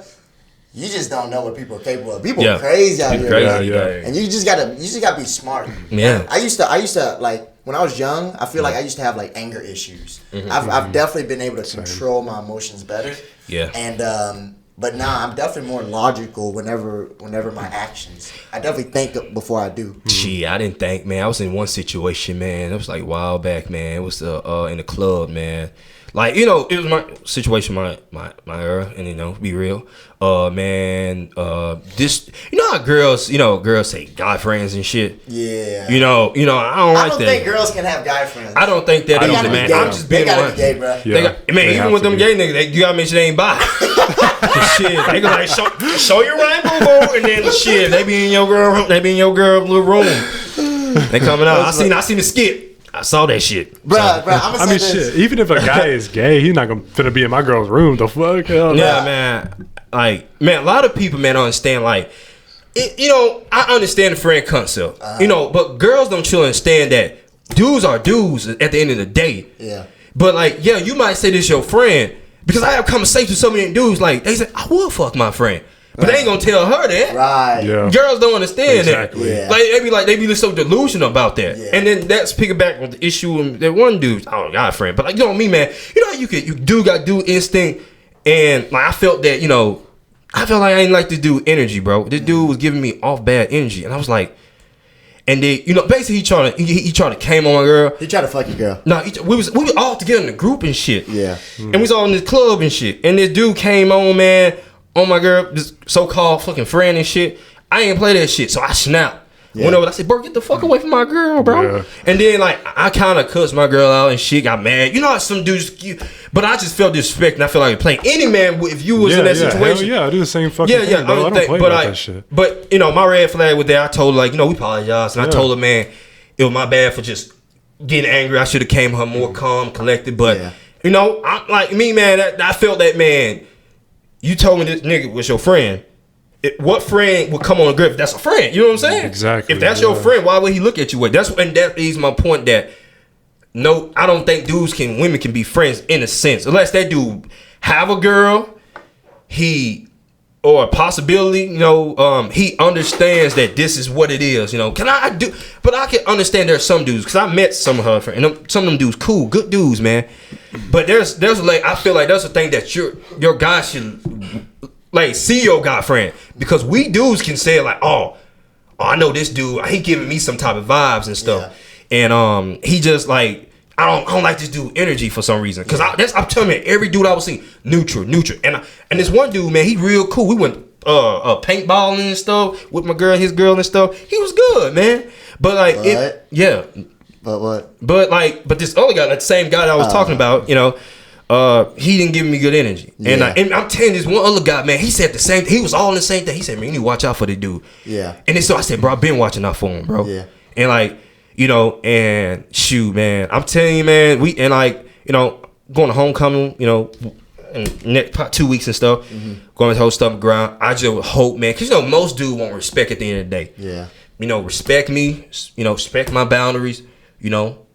Speaker 1: you just don't know what people are capable of. People are crazy out here.
Speaker 3: Crazy,
Speaker 1: and you just gotta be smart.
Speaker 3: Yeah.
Speaker 1: I used to like. When I was young, I feel like I used to have like anger issues. I've definitely been able to control my emotions better.
Speaker 3: Yeah.
Speaker 1: And but nah, I'm definitely more logical whenever my actions. I definitely think before I do.
Speaker 3: Gee, I didn't think, man. I was in one situation, man. It was like a while back, man. It was in the club, man. Like, you know, it was my situation, my era, and you know, be real. This, you know how girls say guy friends and shit.
Speaker 1: Yeah.
Speaker 3: You know, I don't like that.
Speaker 1: I don't think girls can have guy friends.
Speaker 3: I don't think that either, man. I'm just being honest.
Speaker 1: They gotta be gay, bro.
Speaker 3: Man, even with them gay niggas, you gotta make sure they ain't bi. Shit, they gonna like show your rainbow, boo, and then shit, they be in your girl little room. They coming out. I seen the skit. I saw that shit.
Speaker 1: Bruh,
Speaker 2: shit. Even if a guy is gay, he's not gonna be in my girl's room. The fuck? Hell
Speaker 3: yeah, man. Like, man, a lot of people, man, don't understand. Like, you know, I understand the friend concept. You know, but girls don't truly understand that dudes are dudes at the end of the day.
Speaker 1: Yeah.
Speaker 3: But like, yeah, you might say this your friend because I have conversations with so many dudes. Like, they say I would fuck my friend. But they ain't gonna tell her that.
Speaker 1: Right.
Speaker 2: Yeah.
Speaker 3: Girls don't understand that.
Speaker 1: Yeah.
Speaker 3: Like they be so delusional about that. Yeah. And then that's piggyback with the issue with that one dude. Oh, God, friend. But like, you know me, man. You know how you do got dude instinct, and like I felt that, you know, I felt like I didn't like this dude energy, bro. This dude was giving me off bad energy, and I was like, and then, you know, basically he tried to came on my girl.
Speaker 1: He tried to fuck your girl.
Speaker 3: No, we was all together in the group and shit.
Speaker 1: Yeah.
Speaker 3: And we was all in this club and shit. And this dude came on, man. Oh my girl, this so-called fucking friend and shit. I ain't play that shit, so I snapped. Yeah. Went over, I said, bro, get the fuck away from my girl, bro. Yeah. And then, like, I kind of cussed my girl out and shit, got mad. You know how some dudes, but I just felt disrespect, and I feel like playing any man if you was in that situation.
Speaker 2: Hell yeah, I do the same fucking thing, bro. I don't play about that shit.
Speaker 3: But, you know, my red flag with that, I told her, like, you know, we apologize. And I told her, man, it was my bad for just getting angry. I should have came her more calm, collected. But, you know, I'm like me, man, I felt that, man. You told me this nigga was your friend. What friend would come on a grip? If that's a friend. You know what I'm saying?
Speaker 2: Exactly.
Speaker 3: If that's your friend, why would he look at you? And that is my point that no, I don't think women can be friends in a sense. Unless that dude have a girl, or a possibility, you know, he understands that this is what it is, you know. But I can understand there's some dudes, because I met some of her friends, and some of them dudes, cool, good dudes, man. But there's like, I feel like that's a thing that your guy should, like, see your guy friend. Because we dudes can say, like, oh, I know this dude, he giving me some type of vibes and stuff. Yeah. And he just, like, I don't like this dude energy for some reason. Because I'm telling you, every dude I was seeing, neutral. And this one dude, man, he real cool. We went paintballing and stuff with my girl, his girl and stuff. He was good, man. But like,
Speaker 1: But what?
Speaker 3: But this other guy, like the same guy that I was talking about, you know, he didn't give me good energy. Yeah. And I'm telling you, this one other guy, man, he said the same thing. He was all in the same thing. He said, man, you need to watch out for this dude. Yeah. And then so I said, bro, I've been watching out for him, bro. Yeah. And like, you know, and shoot, man, I'm telling you, man, going to homecoming, you know, in next 2 weeks and stuff, going to hold stuff ground. I just hope, man, because, you know, most dudes want respect at the end of the day. Yeah. You know, respect me, you know, respect my boundaries, you know.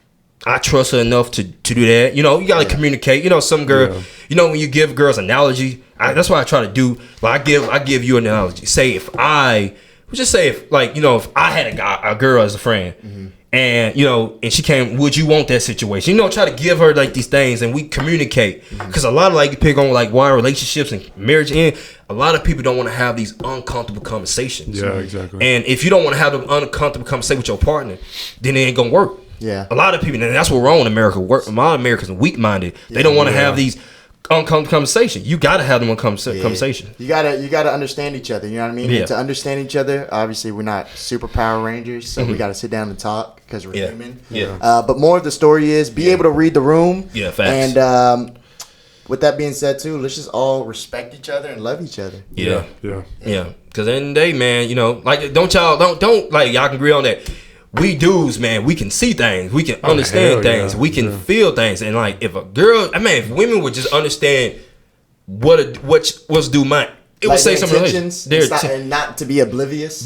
Speaker 3: I trust her enough to do that. You know, you got to communicate. You know, some girl, you know, when you give girls analogy, that's what I try to do. Like, I give you an analogy. Say if I had a girl as a friend, And and she came, would you want that situation? Try to give her like these things, and we communicate. Because a lot of like pick on like why relationships and marriage end. A lot of people don't want to have these uncomfortable conversations.
Speaker 2: Yeah, exactly.
Speaker 3: And if you don't want to have them uncomfortable conversation with your partner, then it ain't gonna work.
Speaker 1: Yeah.
Speaker 3: A lot of people, and that's what's wrong in America. A lot of Americans are weak minded. They don't want to have these uncomfortable conversations. You gotta have them conversation.
Speaker 1: You gotta understand each other. You know what I mean?
Speaker 3: Yeah.
Speaker 1: And to understand each other, obviously we're not super Power Rangers, so we gotta sit down and talk because we're human.
Speaker 3: Yeah.
Speaker 1: But more of the story is be able to read the room.
Speaker 3: Yeah, facts.
Speaker 1: And with that being said, too, let's just all respect each other and love each other.
Speaker 3: Yeah.
Speaker 2: Yeah.
Speaker 3: Because at the end of the day, man, like don't like y'all can agree on that. We dudes, man, we can see things, we can understand things, we can feel things, and like if if women would just understand what's due mind, it would say something.
Speaker 1: And not to be oblivious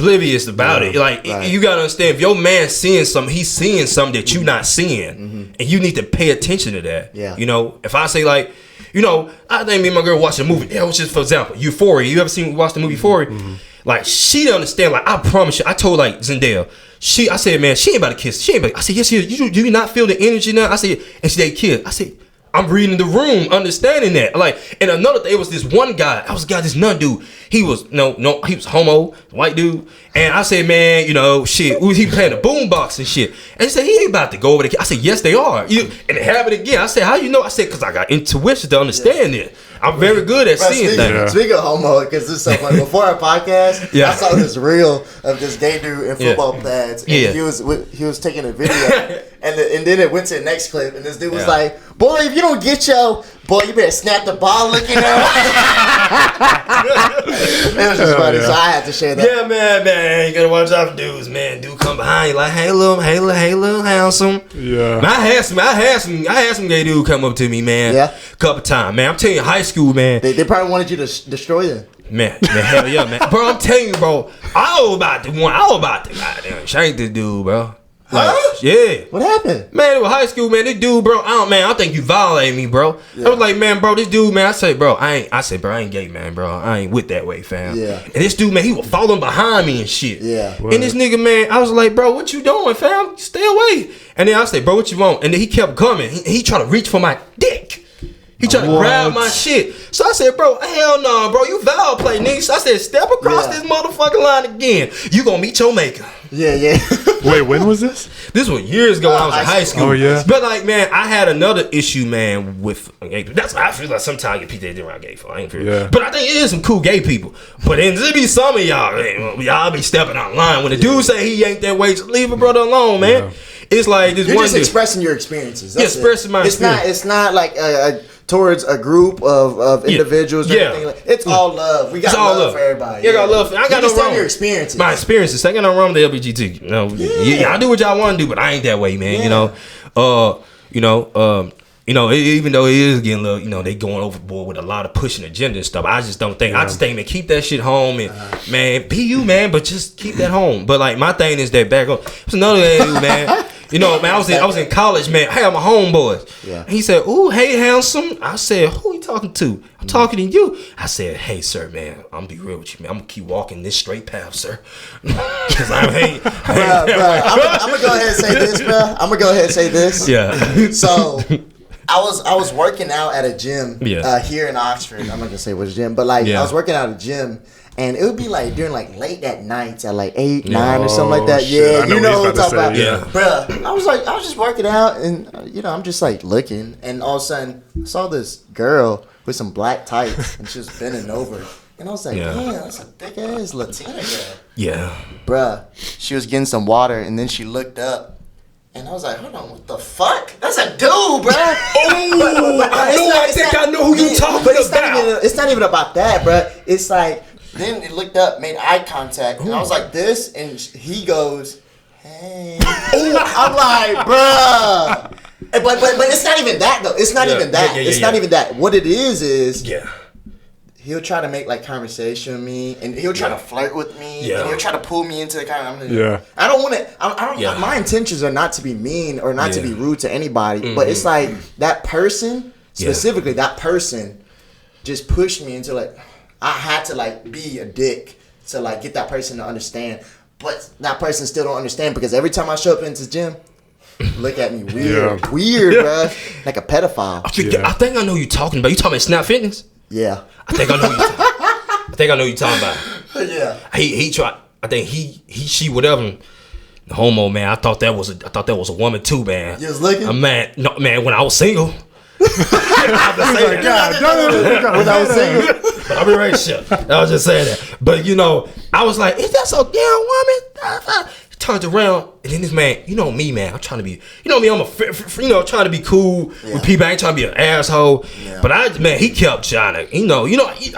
Speaker 3: about it. Like you gotta understand, if your man seeing something, he's seeing something that you not seeing, and you need to pay attention to that.
Speaker 1: Yeah.
Speaker 3: If I say like, I think me and my girl watched a movie. Yeah, which is for example, Euphoria. You ever watched the movie Euphoria? Like she didn't understand. Like I promise you, I told like Zendaya. I said, man, she ain't about to kiss. She ain't about. I said, yes, she is. Do you not feel the energy now? I said, and she they kiss. I said, I'm reading the room, understanding that. Like, and another thing, it was this one guy. This nun dude. He was he was homo, white dude. And I said, man, shit, he playing the boombox and shit. And he said, he ain't about to go over there. I said, yes, they are. And it happened again. I said, how you know? I said, because I got intuition to understand it. I'm very good at seeing things.
Speaker 1: Speaking of homo, because this is so funny. Before our podcast, I saw this reel of this gay dude in football pads. And he was taking a video, and then it went to the next clip, and this dude was like, "Boy, if you don't get you better snap the ball looking at." It was just funny, so I had to share that.
Speaker 3: Yeah, man, you gotta watch out for dudes, man. Dude come behind you like, hey, little handsome.
Speaker 2: Yeah.
Speaker 3: Man, I had some gay dude come up to me, man.
Speaker 1: Yeah.
Speaker 3: A couple times, man. I'm telling you, high school, man.
Speaker 1: They probably wanted you to destroy them.
Speaker 3: Man, hell yeah, man. Bro, I'm telling you, bro. I was about to goddamn shank this dude, bro. Like, yeah.
Speaker 1: What happened?
Speaker 3: Man, it was high school, man. This dude, bro, I think you violated me, bro. I was like, man, bro, this dude, man, I said, bro, I ain't gay, man, bro. I ain't with that way, fam.
Speaker 1: Yeah.
Speaker 3: And this dude, man, he was following behind me and shit.
Speaker 1: Yeah.
Speaker 3: And this nigga, man, I was like, bro, what you doing, fam? Stay away. And then I said, bro, what you want? And then he kept coming. He tried to reach for my dick. He tried to grab my shit. So I said, bro, hell no, bro. You foul play, nigga. So I said, step across this motherfucking line again. You gonna meet your maker.
Speaker 1: Yeah.
Speaker 2: Wait, when was this?
Speaker 3: This was years ago when I was in high school.
Speaker 2: Oh, yeah.
Speaker 3: But like, man, I had another issue, man, with gay people. That's why I feel like sometimes I get people that around gay people. I ain't feel.
Speaker 2: Yeah.
Speaker 3: But I think it is some cool gay people. But then there be some of y'all be stepping out of line. When the dude say he ain't that way, just leave a brother alone, man. Yeah. It's like this.
Speaker 1: You're just expressing your experiences. That's
Speaker 3: expressing my experience.
Speaker 1: It's not like towards a group of individuals or anything. Like, it's all love. We got love for everybody.
Speaker 3: Yeah, got love. I got no wrong.
Speaker 1: Your experiences.
Speaker 3: My experiences. I got no wrong with the LGBT. Y'all do what y'all want to do, but I ain't that way, man. Even though it is getting a little, they going overboard with a lot of pushing agenda and stuff. I just don't think. I just think, man, keep that shit home and man, be you, man, but just keep that home. But like my thing is that back on. It's another dude, man. Man, I was in college, man. I had my homeboys. Yeah. He said, "Ooh, hey, handsome." I said, "Who you talking to?" "I'm talking to you." I said, "Hey, sir, man, I'm gonna be real with you, man. I'm gonna keep walking this straight path, sir." Because I'm
Speaker 1: gonna go ahead and say this, bro. I'm gonna go ahead and say this.
Speaker 3: Yeah.
Speaker 1: So I was working out at a gym here in Oxford. I'm not gonna say which gym, but I was working out at a gym. And it would be like during like late at nights at like 8, 9 or something like that.
Speaker 2: Shit.
Speaker 1: Yeah, you know what I'm talking about.
Speaker 3: Yeah.
Speaker 1: Bruh, I was just working out and I'm just like looking, and all of a sudden I saw this girl with some black tights and she was bending over. And I was like, damn, that's a thick ass Latina girl.
Speaker 3: Yeah.
Speaker 1: Bruh, she was getting some water and then she looked up. And I was like, hold on, what the fuck? That's a dude, bro.
Speaker 3: I know who you talking about.
Speaker 1: It's not even about that, bro. It's like, then it looked up, made eye contact, and I was like this, and he goes, hey. I'm like, bruh. But it's not even that, though. It's not even that. It's not even that. What it is he'll try to make like conversation with me, and he'll try to flirt with me, and he'll try to pull me into the conversation. I don't want to. My intentions are not to be mean or not to be rude to anybody, but it's like that person specifically. That person just pushed me into like I had to like be a dick to like get that person to understand. but that person still don't understand because every time I show up into the gym, look at me weird, bro, like a pedophile.
Speaker 3: I think I know you talking about. You talking about Snap Fitness?
Speaker 1: Yeah.
Speaker 3: I think I know you talking about.
Speaker 1: Yeah.
Speaker 3: He tried. I think she whatever. The homo, man. I thought that was a woman too, man.
Speaker 1: You was looking?
Speaker 3: Man, no, man. When I was single.
Speaker 1: When I was single.
Speaker 3: But I'm in a relationship. I was just saying that. But I was like, is that so damn woman? He turned around and then this man, you know me, man. I'm trying to be, me. I'm trying to be cool with people. I ain't trying to be an asshole. Yeah. But he kept trying to, I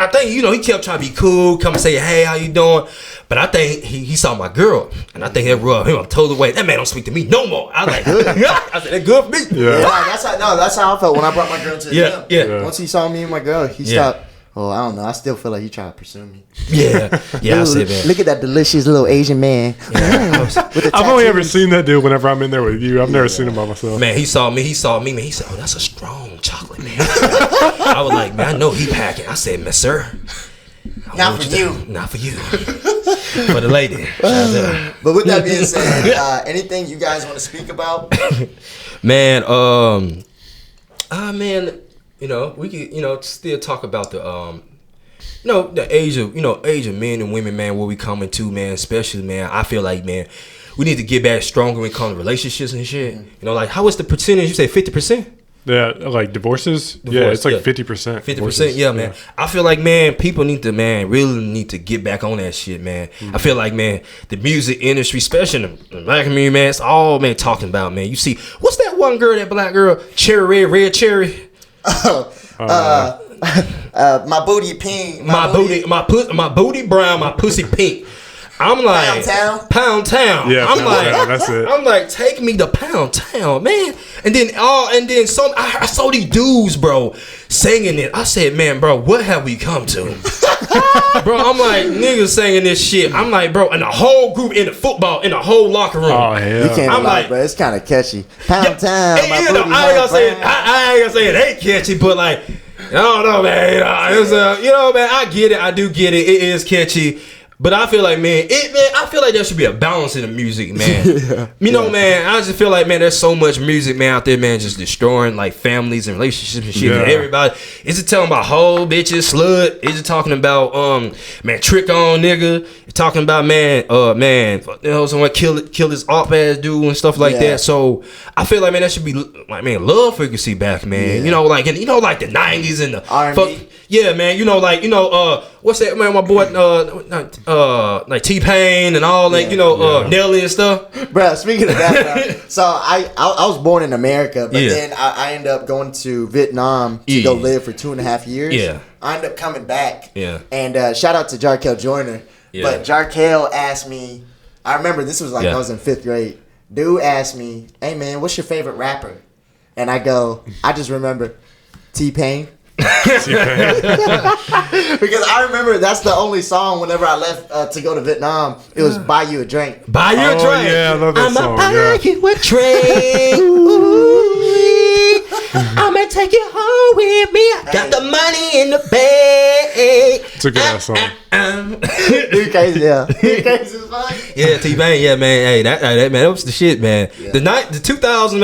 Speaker 3: think he kept trying to be cool, come and say, hey, how you doing? But I think he saw my girl, and I think that rubbed him up totally way. That man don't speak to me no more. I was like, I said, that's good for me.
Speaker 1: Yeah, that's how I felt when I brought my girl to the gym.
Speaker 3: Yeah.
Speaker 1: Once he saw me and my girl, he stopped. Oh, I don't know. I still feel like he trying to pursue me.
Speaker 3: Yeah. Dude, I said that.
Speaker 1: Look at that delicious little Asian man. Yeah.
Speaker 2: I've only ever seen that dude whenever I'm in there with you. I've never seen him by myself.
Speaker 3: Man, he saw me, man. He said, oh, that's a strong chocolate, man. I was like, man, I know he packing. I said, man, sir.
Speaker 1: Not for you.
Speaker 3: Not for you. For the lady.
Speaker 1: But with that being said, anything you guys want to speak about?
Speaker 3: Man, man, we could, still talk about the the age of men and women, man, where we coming to, man, especially, man. I feel like, man, we need to get back stronger when it comes to relationships and shit. Like, how was the percentage? You say 50%?
Speaker 2: Yeah, like divorces? Yeah, it's like 50%.
Speaker 3: 50%, yeah, man. I feel like, man, people really need to get back on that shit, man. I feel like, man, the music industry, especially in the black community, man, it's all, man, talking about, man. You see, what's that one girl, that black girl, red cherry?
Speaker 1: My booty pink.
Speaker 3: My booty brown, my pussy pink. I'm like Pound Town.
Speaker 2: Yeah,
Speaker 3: I'm like,
Speaker 2: Town, that's it.
Speaker 3: I'm like, take me to Pound Town, man. And then some I saw these dudes, bro, singing it. I said, man, bro, what have we come to? Bro, I'm like, niggas singing this shit. I'm like, bro, and the whole group in the whole locker room.
Speaker 2: Oh hell.
Speaker 1: You can't lie, bro. It's kind of catchy. Pound Town.
Speaker 3: I ain't gonna say it ain't catchy, but like, I don't know, man. It's man, I get it. I do get it. It is catchy. But I feel like, man, I feel like there should be a balance in the music, man. Man, I just feel like, man, there's so much music, man, out there, man, just destroying, like, families and relationships and shit. Yeah. And everybody, is it talking about hoe, bitches, slut? Is it talking about, man, trick on nigga? It's talking about, someone kill his op-ass dude and stuff like that. So, I feel like, man, that should be, like, man, love frequency back, man.
Speaker 1: Yeah.
Speaker 3: Like the 90s and the
Speaker 1: R&B.
Speaker 3: Yeah, man, what's that, man, my boy, like T-Pain and all, like, Nelly and stuff.
Speaker 1: Bro, speaking of that, bro, so I was born in America, but then I ended up going to Vietnam to go live for 2.5 years.
Speaker 3: Yeah.
Speaker 1: I ended up coming back.
Speaker 3: Yeah.
Speaker 1: And shout out to Jarkel Joyner.
Speaker 3: Yeah.
Speaker 1: But Jarkel asked me, I remember this was like I was in 5th grade. Dude asked me, hey, man, what's your favorite rapper? And I just remember T-Pain. Because I remember that's the only song whenever I left to go to Vietnam. It was Buy You a Drink.
Speaker 3: Buy you a drink.
Speaker 2: Yeah, I love that song.
Speaker 3: Buy you a drink. I'ma take you home with me. I got the money in the bag.
Speaker 2: It's a good ass song.
Speaker 1: You crazy, yeah. You crazy as fuck.
Speaker 3: Yeah, T-Pain, yeah, man. Hey, that man, that was the shit, man. Yeah. The 2000s,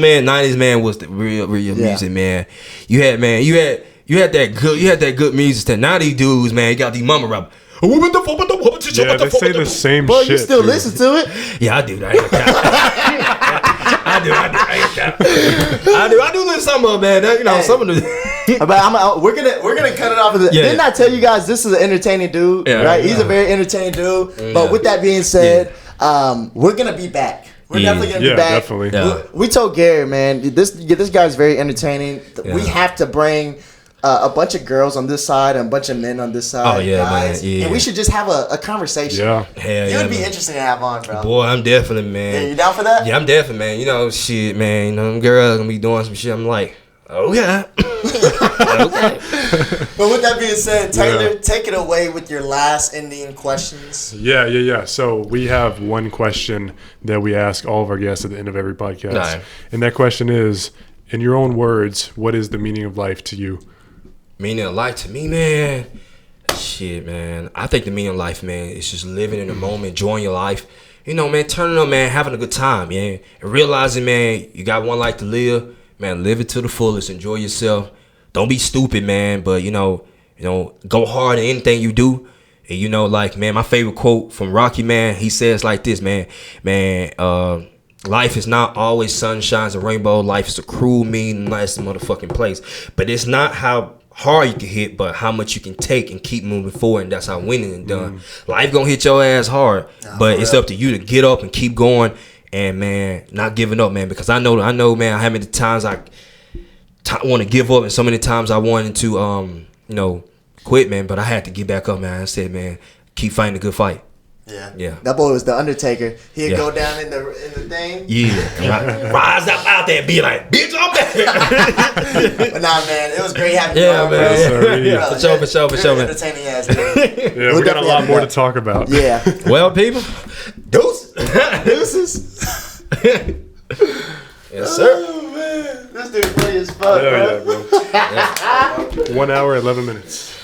Speaker 3: man, 90s, man, was the real music, man. You had that good music. That now these dudes, man, you got these mama rappers.
Speaker 2: Yeah, they say the same
Speaker 1: But
Speaker 2: shit.
Speaker 1: You still listen to it?
Speaker 3: Yeah, I do. I do listen to some of it, man. Some of the.
Speaker 1: But we're gonna cut it off. Didn't I tell you guys this is an entertaining dude?
Speaker 3: Yeah,
Speaker 1: right? He's a very entertaining dude. Yeah. But with that being said, we're gonna be back. We're definitely gonna be back.
Speaker 2: Definitely.
Speaker 3: Yeah.
Speaker 1: We told Gary, man, this guy's very entertaining. Yeah. We have to bring a bunch of girls on this side and a bunch of men on this side.
Speaker 3: Oh yeah,
Speaker 1: guys.
Speaker 3: man. Yeah.
Speaker 1: And we should just have a conversation.
Speaker 2: Yeah.
Speaker 3: Hell
Speaker 1: you would be
Speaker 3: man.
Speaker 1: interesting to have on, bro.
Speaker 3: Boy, I'm definitely, man.
Speaker 1: Yeah, you down for that?
Speaker 3: Yeah, I'm definitely, man. Shit, man. Them girls gonna be doing some shit. I'm like, okay. Okay.
Speaker 1: But with that being said, Taylor, take it away with your last ending questions.
Speaker 2: Yeah. So we have one question that we ask all of our guests at the end of every podcast.
Speaker 3: Right.
Speaker 2: And that question is, in your own words, what is the meaning of life to you?
Speaker 3: Meaning of life to me, man. Shit. Shit, man. I think the meaning of life, man, is just living in the moment, enjoying your life. You know, man, turning up, man, having a good time, man. And realizing, man, you got one life to live. Man, live it to the fullest. Enjoy yourself. Don't be stupid, man. But, you know, go hard in anything you do. And, you know, like, man, my favorite quote from Rocky, man, he says like this, man, life is not always sunshines and rainbow. Life is a cruel, mean, nice motherfucking place. But it's not how hard you can hit, but how much you can take and keep moving forward. And that's how winning is done. Life gonna hit your ass hard, but it's up to you to get up and keep going. And, man, not giving up, man, because I know, man, how many times I want to give up, and so many times I wanted to, quit, man. But I had to get back up, man. I said, man, keep fighting a good fight. Yeah.
Speaker 1: That boy was the Undertaker. He'd go down in the thing.
Speaker 3: Yeah. Rise up out there and be like, bitch, I'm back.
Speaker 1: But nah, man, it was great having you on, bro.
Speaker 3: Yeah. For sure, man.
Speaker 1: Entertaining ass dude.
Speaker 2: Yeah, we got a lot more to talk about.
Speaker 1: Yeah.
Speaker 3: Well, people,
Speaker 1: Deuces.
Speaker 3: Yes, sir.
Speaker 1: Oh, man. This dude funny as fuck,
Speaker 2: Hell yeah, bro. 1 hour, 11 minutes.